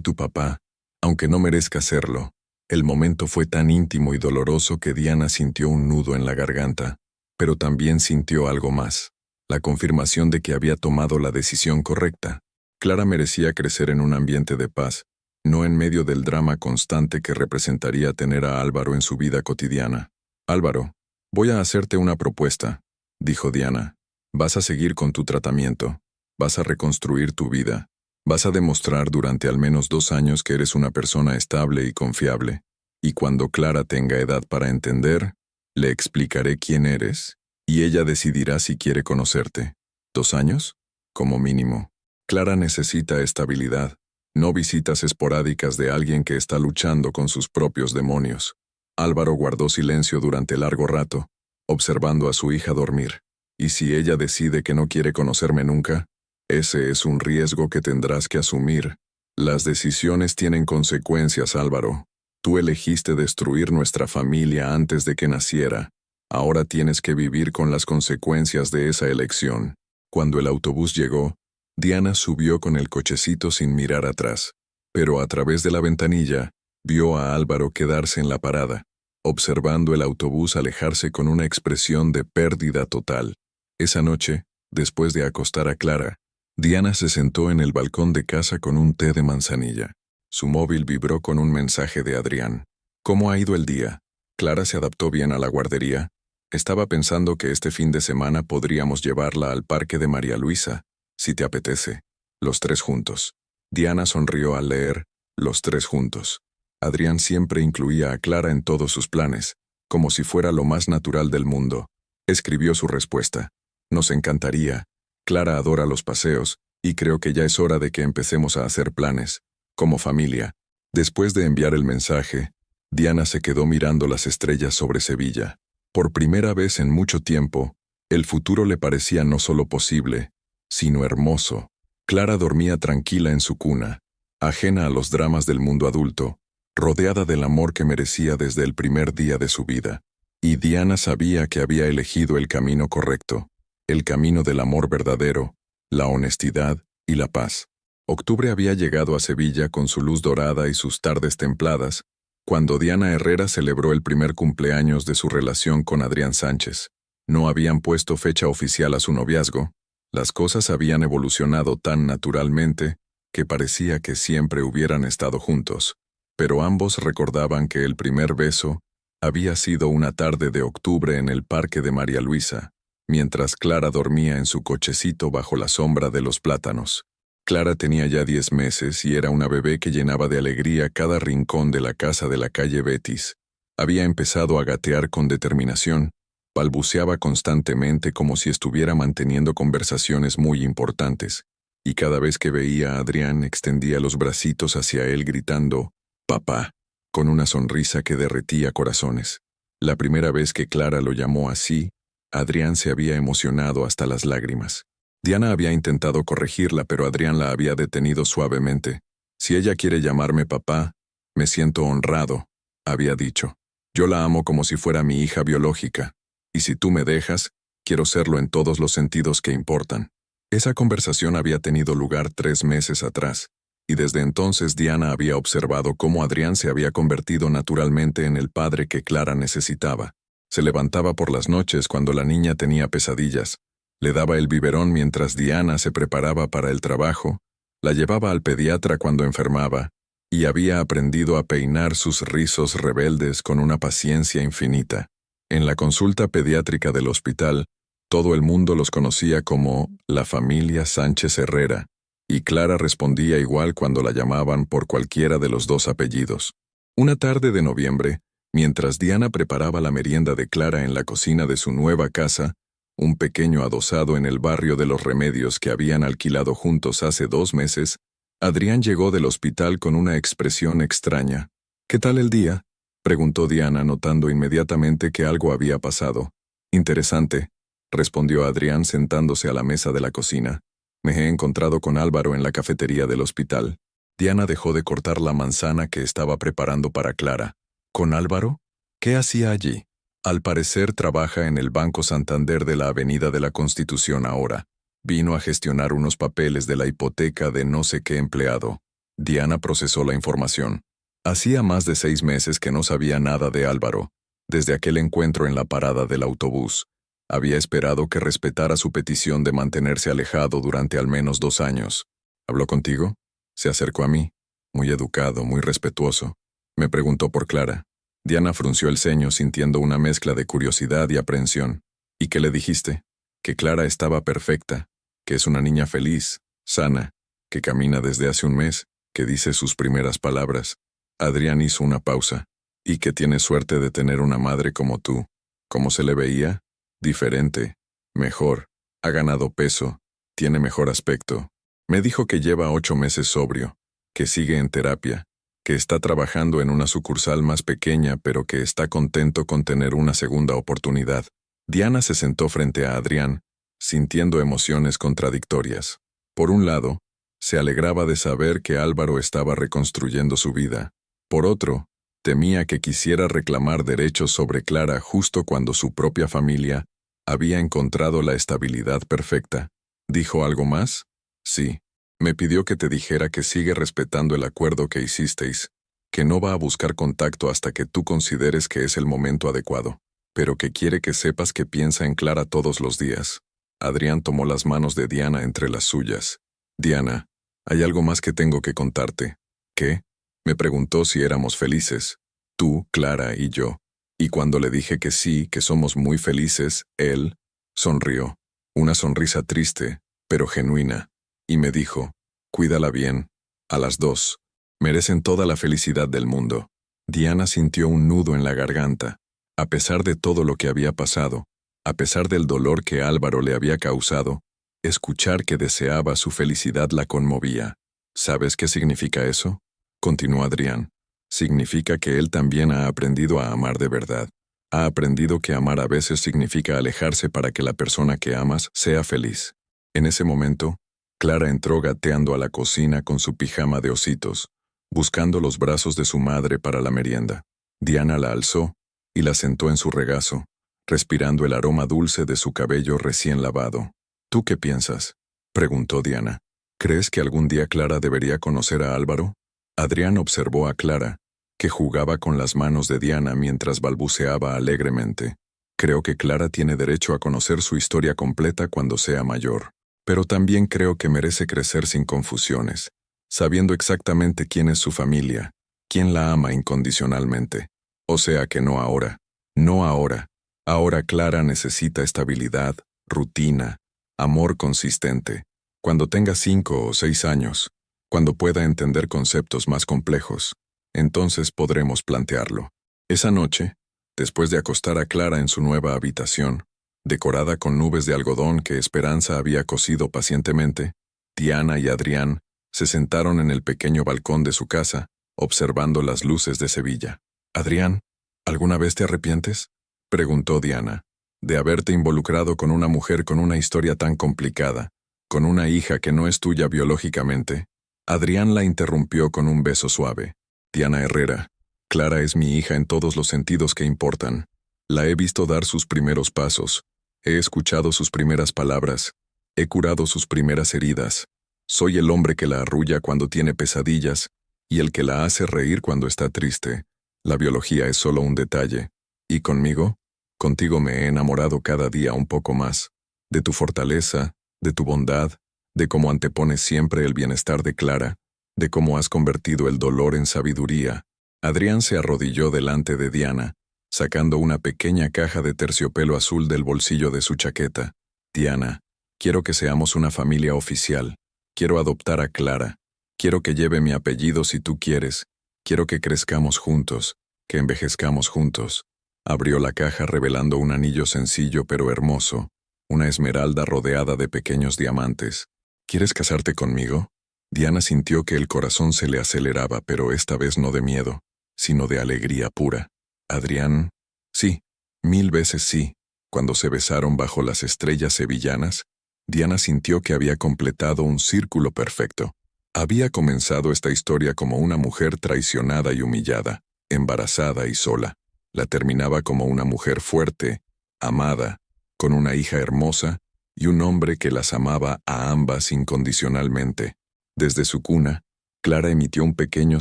tu papá, aunque no merezca serlo». El momento fue tan íntimo y doloroso que Diana sintió un nudo en la garganta, pero también sintió algo más, la confirmación de que había tomado la decisión correcta. Clara merecía crecer en un ambiente de paz, no en medio del drama constante que representaría tener a Álvaro en su vida cotidiana. «Álvaro, voy a hacerte una propuesta», dijo Diana. «Vas a seguir con tu tratamiento, vas a reconstruir tu vida. Vas a demostrar durante al menos 2 años que eres una persona estable y confiable, y cuando Clara tenga edad para entender, le explicaré quién eres, y ella decidirá si quiere conocerte. 2 años? Como mínimo. Clara necesita estabilidad. no visitas esporádicas de alguien que está luchando con sus propios demonios. Álvaro guardó silencio durante largo rato, observando a su hija dormir. ¿Y si ella decide que no quiere conocerme nunca? Ese es un riesgo que tendrás que asumir. Las decisiones tienen consecuencias, Álvaro. Tú elegiste destruir nuestra familia antes de que naciera. Ahora tienes que vivir con las consecuencias de esa elección. Cuando el autobús llegó, Diana subió con el cochecito sin mirar atrás, pero a través de la ventanilla vio a Álvaro quedarse en la parada, observando el autobús alejarse con una expresión de pérdida total. Esa noche, después de acostar a Clara, Diana se sentó en el balcón de casa con un té de manzanilla. Su móvil vibró con un mensaje de Adrián. ¿Cómo ha ido el día? ¿Clara se adaptó bien a la guardería? Estaba pensando que este fin de semana podríamos llevarla al parque de María Luisa, si te apetece. Los tres juntos. Diana sonrió al leer, los tres juntos. Adrián siempre incluía a Clara en todos sus planes, como si fuera lo más natural del mundo. Escribió su respuesta. Nos encantaría. Clara adora los paseos, y creo que ya es hora de que empecemos a hacer planes, como familia. Después de enviar el mensaje, Diana se quedó mirando las estrellas sobre Sevilla. Por primera vez en mucho tiempo, el futuro le parecía no solo posible, sino hermoso. Clara dormía tranquila en su cuna, ajena a los dramas del mundo adulto, rodeada del amor que merecía desde el primer día de su vida. Y Diana sabía que había elegido el camino correcto, el camino del amor verdadero, la honestidad y la paz. Octubre había llegado a Sevilla con su luz dorada y sus tardes templadas, cuando Diana Herrera celebró el primer cumpleaños de su relación con Adrián Sánchez. No habían puesto fecha oficial a su noviazgo. Las cosas habían evolucionado tan naturalmente que parecía que siempre hubieran estado juntos, pero ambos recordaban que el primer beso había sido una tarde de octubre en el parque de María Luisa, mientras Clara dormía en su cochecito bajo la sombra de los plátanos. Clara tenía ya 10 meses y era una bebé que llenaba de alegría cada rincón de la casa de la calle Betis. Había empezado a gatear con determinación, balbuceaba constantemente como si estuviera manteniendo conversaciones muy importantes, y cada vez que veía a Adrián extendía los bracitos hacia él gritando, «Papá», con una sonrisa que derretía corazones. La primera vez que Clara lo llamó así, Adrián se había emocionado hasta las lágrimas. Diana había intentado corregirla, pero Adrián la había detenido suavemente. «Si ella quiere llamarme papá, me siento honrado», había dicho. «Yo la amo como si fuera mi hija biológica, y si tú me dejas, quiero serlo en todos los sentidos que importan». Esa conversación había tenido lugar 3 meses atrás, y desde entonces Diana había observado cómo Adrián se había convertido naturalmente en el padre que Clara necesitaba. Se levantaba por las noches cuando la niña tenía pesadillas, le daba el biberón mientras Diana se preparaba para el trabajo, la llevaba al pediatra cuando enfermaba, y había aprendido a peinar sus rizos rebeldes con una paciencia infinita. En la consulta pediátrica del hospital, todo el mundo los conocía como la familia Sánchez Herrera, y Clara respondía igual cuando la llamaban por cualquiera de los dos apellidos. Una tarde de noviembre, mientras Diana preparaba la merienda de Clara en la cocina de su nueva casa, un pequeño adosado en el barrio de Los Remedios que habían alquilado juntos hace 2 meses, Adrián llegó del hospital con una expresión extraña. «¿Qué tal el día?», preguntó Diana, notando inmediatamente que algo había pasado. «Interesante», respondió Adrián sentándose a la mesa de la cocina. «Me he encontrado con Álvaro en la cafetería del hospital». Diana dejó de cortar la manzana que estaba preparando para Clara. «¿Con Álvaro? ¿Qué hacía allí?» «Al parecer trabaja en el Banco Santander de la Avenida de la Constitución ahora. Vino a gestionar unos papeles de la hipoteca de no sé qué empleado». Diana procesó la información. Hacía más de 6 meses que no sabía nada de Álvaro, desde aquel encuentro en la parada del autobús. Había esperado que respetara su petición de mantenerse alejado durante al menos 2 años. «¿Habló contigo?» Se acercó a mí, muy educado, muy respetuoso. Me preguntó por Clara. Diana frunció el ceño sintiendo una mezcla de curiosidad y aprensión. «¿Y qué le dijiste?» «Que Clara estaba perfecta, que es una niña feliz, sana, que camina desde hace un mes, que dice sus primeras palabras». Adrián hizo una pausa. «Y que tiene suerte de tener una madre como tú». ¿Cómo se le veía? «Diferente, mejor, ha ganado peso, tiene mejor aspecto». Me dijo que lleva 8 meses sobrio. que sigue en terapia, que está trabajando en una sucursal más pequeña pero que está contento con tener una segunda oportunidad. Diana se sentó frente a Adrián, sintiendo emociones contradictorias. Por un lado, se alegraba de saber que Álvaro estaba reconstruyendo su vida. Por otro, temía que quisiera reclamar derechos sobre Clara justo cuando su propia familia había encontrado la estabilidad perfecta. ¿Dijo algo más? Sí. Me pidió que te dijera que sigue respetando el acuerdo que hicisteis, que no va a buscar contacto hasta que tú consideres que es el momento adecuado, pero que quiere que sepas que piensa en Clara todos los días. Adrián tomó las manos de Diana entre las suyas. Diana, hay algo más que tengo que contarte. ¿Qué? Me preguntó si éramos felices, tú, Clara y yo, y cuando le dije que sí, que somos muy felices, él sonrió, una sonrisa triste, pero genuina, y me dijo, cuídala bien, a las dos, merecen toda la felicidad del mundo. Diana sintió un nudo en la garganta, a pesar de todo lo que había pasado, a pesar del dolor que Álvaro le había causado, escuchar que deseaba su felicidad la conmovía. ¿Sabes qué significa eso? Continuó Adrián. Significa que él también ha aprendido a amar de verdad. Ha aprendido que amar a veces significa alejarse para que la persona que amas sea feliz. En ese momento, Clara entró gateando a la cocina con su pijama de ositos, buscando los brazos de su madre para la merienda. Diana la alzó y la sentó en su regazo, respirando el aroma dulce de su cabello recién lavado. ¿Tú qué piensas?, preguntó Diana. ¿Crees que algún día Clara debería conocer a Álvaro? Adrián observó a Clara, que jugaba con las manos de Diana mientras balbuceaba alegremente. Creo que Clara tiene derecho a conocer su historia completa cuando sea mayor. Pero también creo que merece crecer sin confusiones, sabiendo exactamente quién es su familia, quién la ama incondicionalmente. O sea que no ahora. No ahora. Ahora Clara necesita estabilidad, rutina, amor consistente. Cuando tenga 5 o 6 años, cuando pueda entender conceptos más complejos, entonces podremos plantearlo. Esa noche, después de acostar a Clara en su nueva habitación, decorada con nubes de algodón que Esperanza había cosido pacientemente, Diana y Adrián se sentaron en el pequeño balcón de su casa, observando las luces de Sevilla. «Adrián, ¿alguna vez te arrepientes?», preguntó Diana, «de haberte involucrado con una mujer con una historia tan complicada, con una hija que no es tuya biológicamente». Adrián la interrumpió con un beso suave. «Diana Herrera, Clara es mi hija en todos los sentidos que importan. La he visto dar sus primeros pasos, he escuchado sus primeras palabras, he curado sus primeras heridas. Soy el hombre que la arrulla cuando tiene pesadillas y el que la hace reír cuando está triste. La biología es solo un detalle. Y contigo me he enamorado cada día un poco más, de tu fortaleza, de tu bondad, de cómo antepones siempre el bienestar de Clara, de cómo has convertido el dolor en sabiduría». Adrián se arrodilló delante de Diana, sacando una pequeña caja de terciopelo azul del bolsillo de su chaqueta. «Diana, quiero que seamos una familia oficial. Quiero adoptar a Clara. Quiero que lleve mi apellido si tú quieres. Quiero que crezcamos juntos, que envejezcamos juntos». Abrió la caja revelando un anillo sencillo pero hermoso, una esmeralda rodeada de pequeños diamantes. «¿Quieres casarte conmigo?». Diana sintió que el corazón se le aceleraba, pero esta vez no de miedo, sino de alegría pura. «Adrián, sí, 1000 veces sí». Cuando se besaron bajo las estrellas sevillanas, Diana sintió que había completado un círculo perfecto. Había comenzado esta historia como una mujer traicionada y humillada, embarazada y sola. La terminaba como una mujer fuerte, amada, con una hija hermosa y un hombre que las amaba a ambas incondicionalmente. Desde su cuna, Clara emitió un pequeño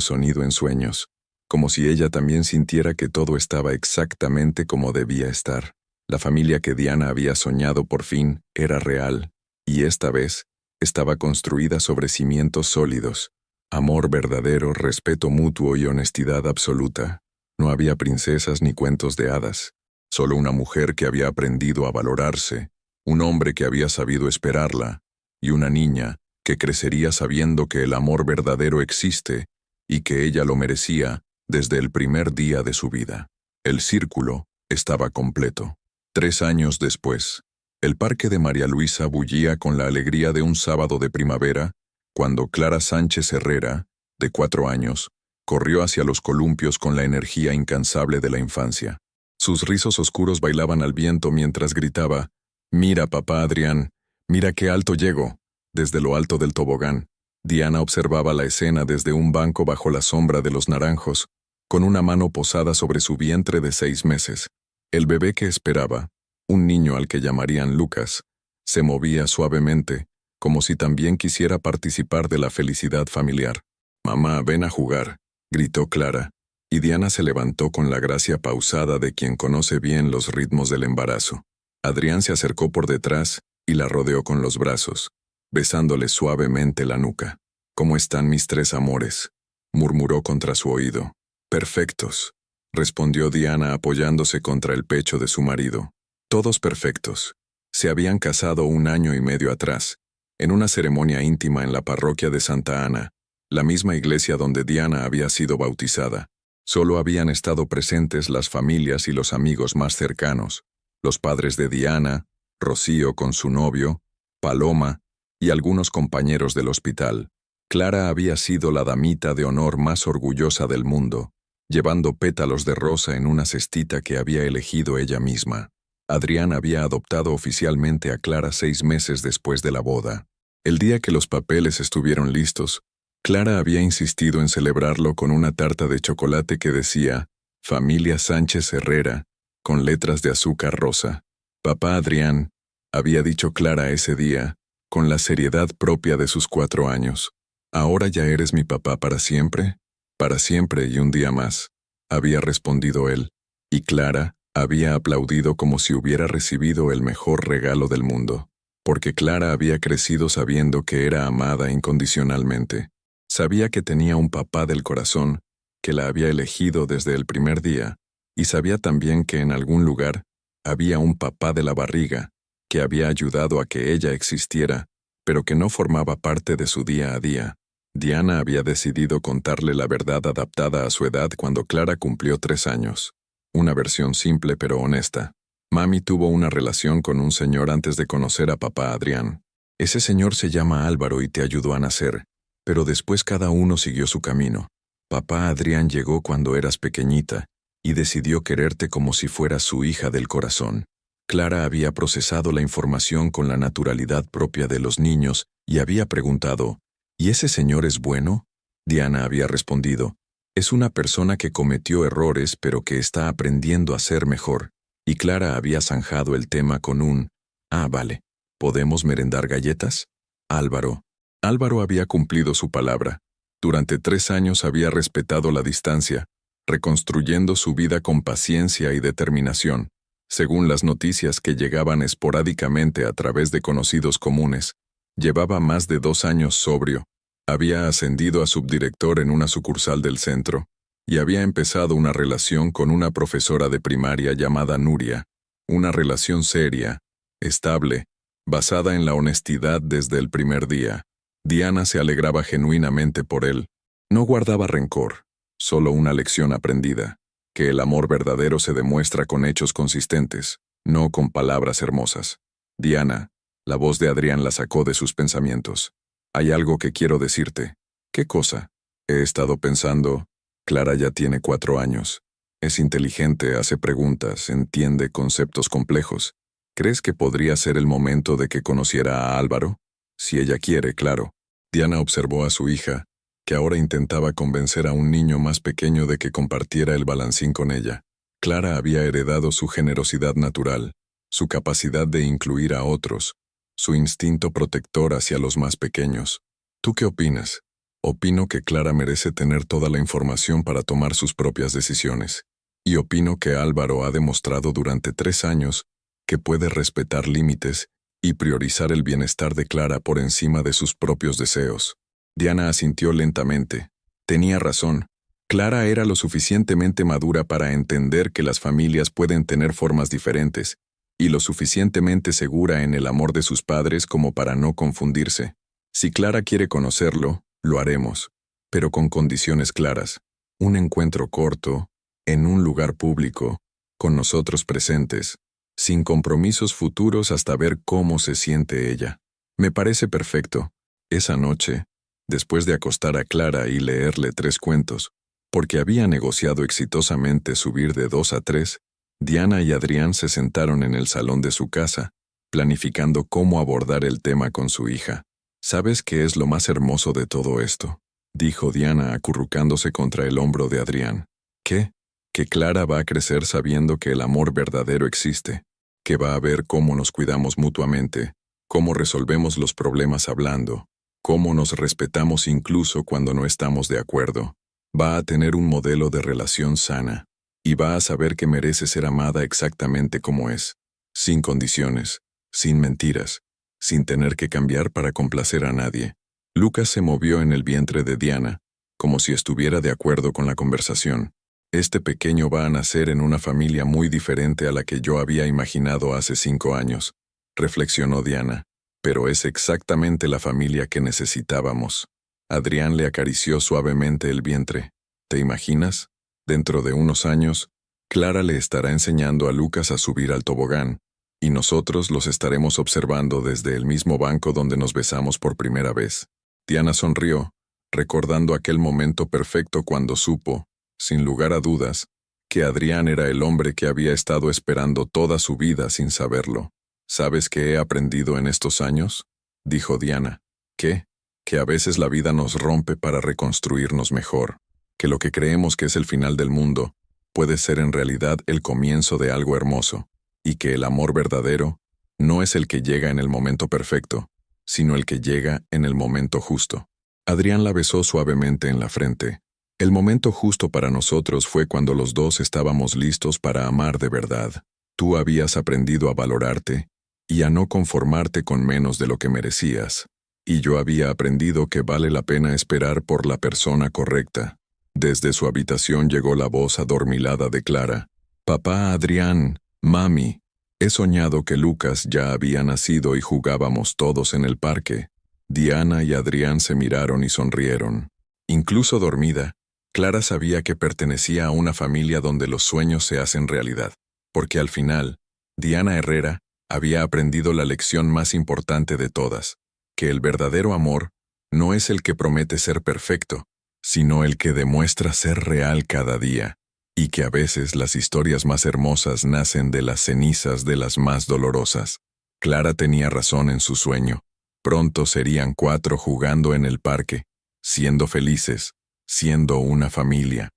sonido en sueños, como si ella también sintiera que todo estaba exactamente como debía estar. La familia que Diana había soñado por fin era real, y esta vez estaba construida sobre cimientos sólidos. Amor verdadero, respeto mutuo y honestidad absoluta. No había princesas ni cuentos de hadas, solo una mujer que había aprendido a valorarse, un hombre que había sabido esperarla, y una niña que crecería sabiendo que el amor verdadero existe y que ella lo merecía desde el primer día de su vida. El círculo estaba completo. 3 años después, el parque de María Luisa bullía con la alegría de un sábado de primavera, cuando Clara Sánchez Herrera, de 4 años, corrió hacia los columpios con la energía incansable de la infancia. Sus rizos oscuros bailaban al viento mientras gritaba: «Mira, papá Adrián, mira qué alto llego». Desde lo alto del tobogán, Diana observaba la escena desde un banco bajo la sombra de los naranjos, con una mano posada sobre su vientre de 6 meses. El bebé que esperaba, un niño al que llamarían Lucas, se movía suavemente, como si también quisiera participar de la felicidad familiar. «Mamá, ven a jugar», gritó Clara, y Diana se levantó con la gracia pausada de quien conoce bien los ritmos del embarazo. Adrián se acercó por detrás y la rodeó con los brazos, besándole suavemente la nuca. «¿Cómo están mis 3 amores?», murmuró contra su oído. «Perfectos», respondió Diana apoyándose contra el pecho de su marido. «Todos perfectos». Se habían casado 1 año y medio atrás, en una ceremonia íntima en la parroquia de Santa Ana, la misma iglesia donde Diana había sido bautizada. Solo habían estado presentes las familias y los amigos más cercanos, los padres de Diana, Rocío con su novio, Paloma, y algunos compañeros del hospital. Clara había sido la damita de honor más orgullosa del mundo, llevando pétalos de rosa en una cestita que había elegido ella misma. Adrián había adoptado oficialmente a Clara 6 meses después de la boda. El día que los papeles estuvieron listos, Clara había insistido en celebrarlo con una tarta de chocolate que decía «Familia Sánchez Herrera», con letras de azúcar rosa. «Papá Adrián», había dicho Clara ese día, con la seriedad propia de sus 4 años. «¿Ahora ya eres mi papá para siempre?» «Para siempre y un día más», había respondido él, y Clara había aplaudido como si hubiera recibido el mejor regalo del mundo, porque Clara había crecido sabiendo que era amada incondicionalmente. Sabía que tenía un papá del corazón, que la había elegido desde el primer día, y sabía también que en algún lugar había un papá de la barriga, que había ayudado a que ella existiera, pero que no formaba parte de su día a día. Diana había decidido contarle la verdad adaptada a su edad cuando Clara cumplió 3 años. Una versión simple pero honesta. Mami tuvo una relación con un señor antes de conocer a papá Adrián. Ese señor se llama Álvaro y te ayudó a nacer, pero después cada uno siguió su camino. Papá Adrián llegó cuando eras pequeñita y decidió quererte como si fueras su hija del corazón. Clara había procesado la información con la naturalidad propia de los niños y había preguntado: ¿y ese señor es bueno? Diana había respondido: es una persona que cometió errores pero que está aprendiendo a ser mejor. Y Clara había zanjado el tema con un: «Ah, vale, ¿podemos merendar galletas?» Álvaro había cumplido su palabra. Durante 3 años había respetado la distancia, reconstruyendo su vida con paciencia y determinación. Según las noticias que llegaban esporádicamente a través de conocidos comunes, llevaba más de 2 años sobrio, había ascendido a subdirector en una sucursal del centro, y había empezado una relación con una profesora de primaria llamada Nuria, una relación seria, estable, basada en la honestidad desde el primer día. Diana se alegraba genuinamente por él. No guardaba rencor, solo una lección aprendida, que el amor verdadero se demuestra con hechos consistentes, no con palabras hermosas. «Diana», la voz de Adrián la sacó de sus pensamientos. «Hay algo que quiero decirte». «¿Qué cosa?» «He estado pensando. Clara ya tiene 4 años. Es inteligente, hace preguntas, entiende conceptos complejos. ¿Crees que podría ser el momento de que conociera a Álvaro? Si ella quiere, claro». Diana observó a su hija, que ahora intentaba convencer a un niño más pequeño de que compartiera el balancín con ella. Clara había heredado su generosidad natural, su capacidad de incluir a otros, su instinto protector hacia los más pequeños. ¿Tú qué opinas? Opino que Clara merece tener toda la información para tomar sus propias decisiones. Y opino que Álvaro ha demostrado durante 3 años que puede respetar límites y priorizar el bienestar de Clara por encima de sus propios deseos. Diana asintió lentamente. Tenía razón. Clara era lo suficientemente madura para entender que las familias pueden tener formas diferentes, y lo suficientemente segura en el amor de sus padres como para no confundirse. Si Clara quiere conocerlo, lo haremos, pero con condiciones claras. Un encuentro corto, en un lugar público, con nosotros presentes, sin compromisos futuros hasta ver cómo se siente ella. Me parece perfecto. Esa noche, después de acostar a Clara y leerle 3 cuentos, porque había negociado exitosamente subir de 2 a 3, Diana y Adrián se sentaron en el salón de su casa, planificando cómo abordar el tema con su hija. ¿Sabes qué es lo más hermoso de todo esto?, dijo Diana acurrucándose contra el hombro de Adrián. ¿Qué? Que Clara va a crecer sabiendo que el amor verdadero existe, que va a ver cómo nos cuidamos mutuamente, cómo resolvemos los problemas hablando, cómo nos respetamos incluso cuando no estamos de acuerdo. Va a tener un modelo de relación sana, y va a saber que merece ser amada exactamente como es, sin condiciones, sin mentiras, sin tener que cambiar para complacer a nadie. Lucas se movió en el vientre de Diana, como si estuviera de acuerdo con la conversación. Este pequeño va a nacer en una familia muy diferente a la que yo había imaginado hace 5 años, reflexionó Diana, pero es exactamente la familia que necesitábamos. Adrián le acarició suavemente el vientre. ¿Te imaginas? Dentro de unos años, Clara le estará enseñando a Lucas a subir al tobogán, y nosotros los estaremos observando desde el mismo banco donde nos besamos por primera vez. Diana sonrió, recordando aquel momento perfecto cuando supo, sin lugar a dudas, que Adrián era el hombre que había estado esperando toda su vida sin saberlo. ¿Sabes qué he aprendido en estos años?, dijo Diana. ¿Qué? Que a veces la vida nos rompe para reconstruirnos mejor, que lo que creemos que es el final del mundo puede ser en realidad el comienzo de algo hermoso, y que el amor verdadero no es el que llega en el momento perfecto, sino el que llega en el momento justo. Adrián la besó suavemente en la frente. El momento justo para nosotros fue cuando los dos estábamos listos para amar de verdad. Tú habías aprendido a valorarte y a no conformarte con menos de lo que merecías. Y yo había aprendido que vale la pena esperar por la persona correcta. Desde su habitación llegó la voz adormilada de Clara. Papá, Adrián, mami, he soñado que Lucas ya había nacido y jugábamos todos en el parque. Diana y Adrián se miraron y sonrieron. Incluso dormida, Clara sabía que pertenecía a una familia donde los sueños se hacen realidad, porque al final, Diana Herrera había aprendido la lección más importante de todas, que el verdadero amor no es el que promete ser perfecto, sino el que demuestra ser real cada día, y que a veces las historias más hermosas nacen de las cenizas de las más dolorosas. Clara tenía razón en su sueño. Pronto serían 4 jugando en el parque, siendo felices, siendo una familia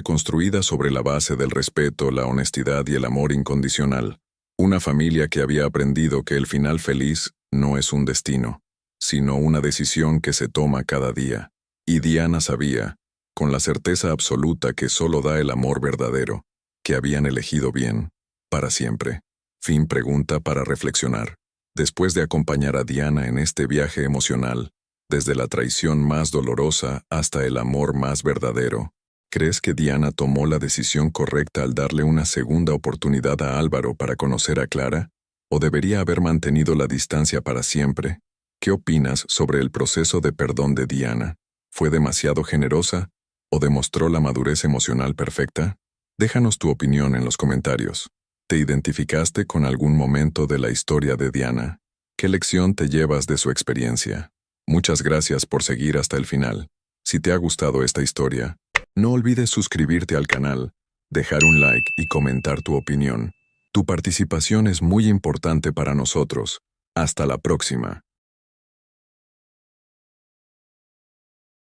construida sobre la base del respeto, la honestidad y el amor incondicional. Una familia que había aprendido que el final feliz no es un destino, sino una decisión que se toma cada día. Y Diana sabía, con la certeza absoluta que solo da el amor verdadero, que habían elegido bien, para siempre. Fin pregunta para reflexionar. Después de acompañar a Diana en este viaje emocional, desde la traición más dolorosa hasta el amor más verdadero, ¿crees que Diana tomó la decisión correcta al darle una segunda oportunidad a Álvaro para conocer a Clara? ¿O debería haber mantenido la distancia para siempre? ¿Qué opinas sobre el proceso de perdón de Diana? ¿Fue demasiado generosa o demostró la madurez emocional perfecta? Déjanos tu opinión en los comentarios. ¿Te identificaste con algún momento de la historia de Diana? ¿Qué lección te llevas de su experiencia? Muchas gracias por seguir hasta el final. Si te ha gustado esta historia, no olvides suscribirte al canal, dejar un like y comentar tu opinión. Tu participación es muy importante para nosotros. Hasta la próxima.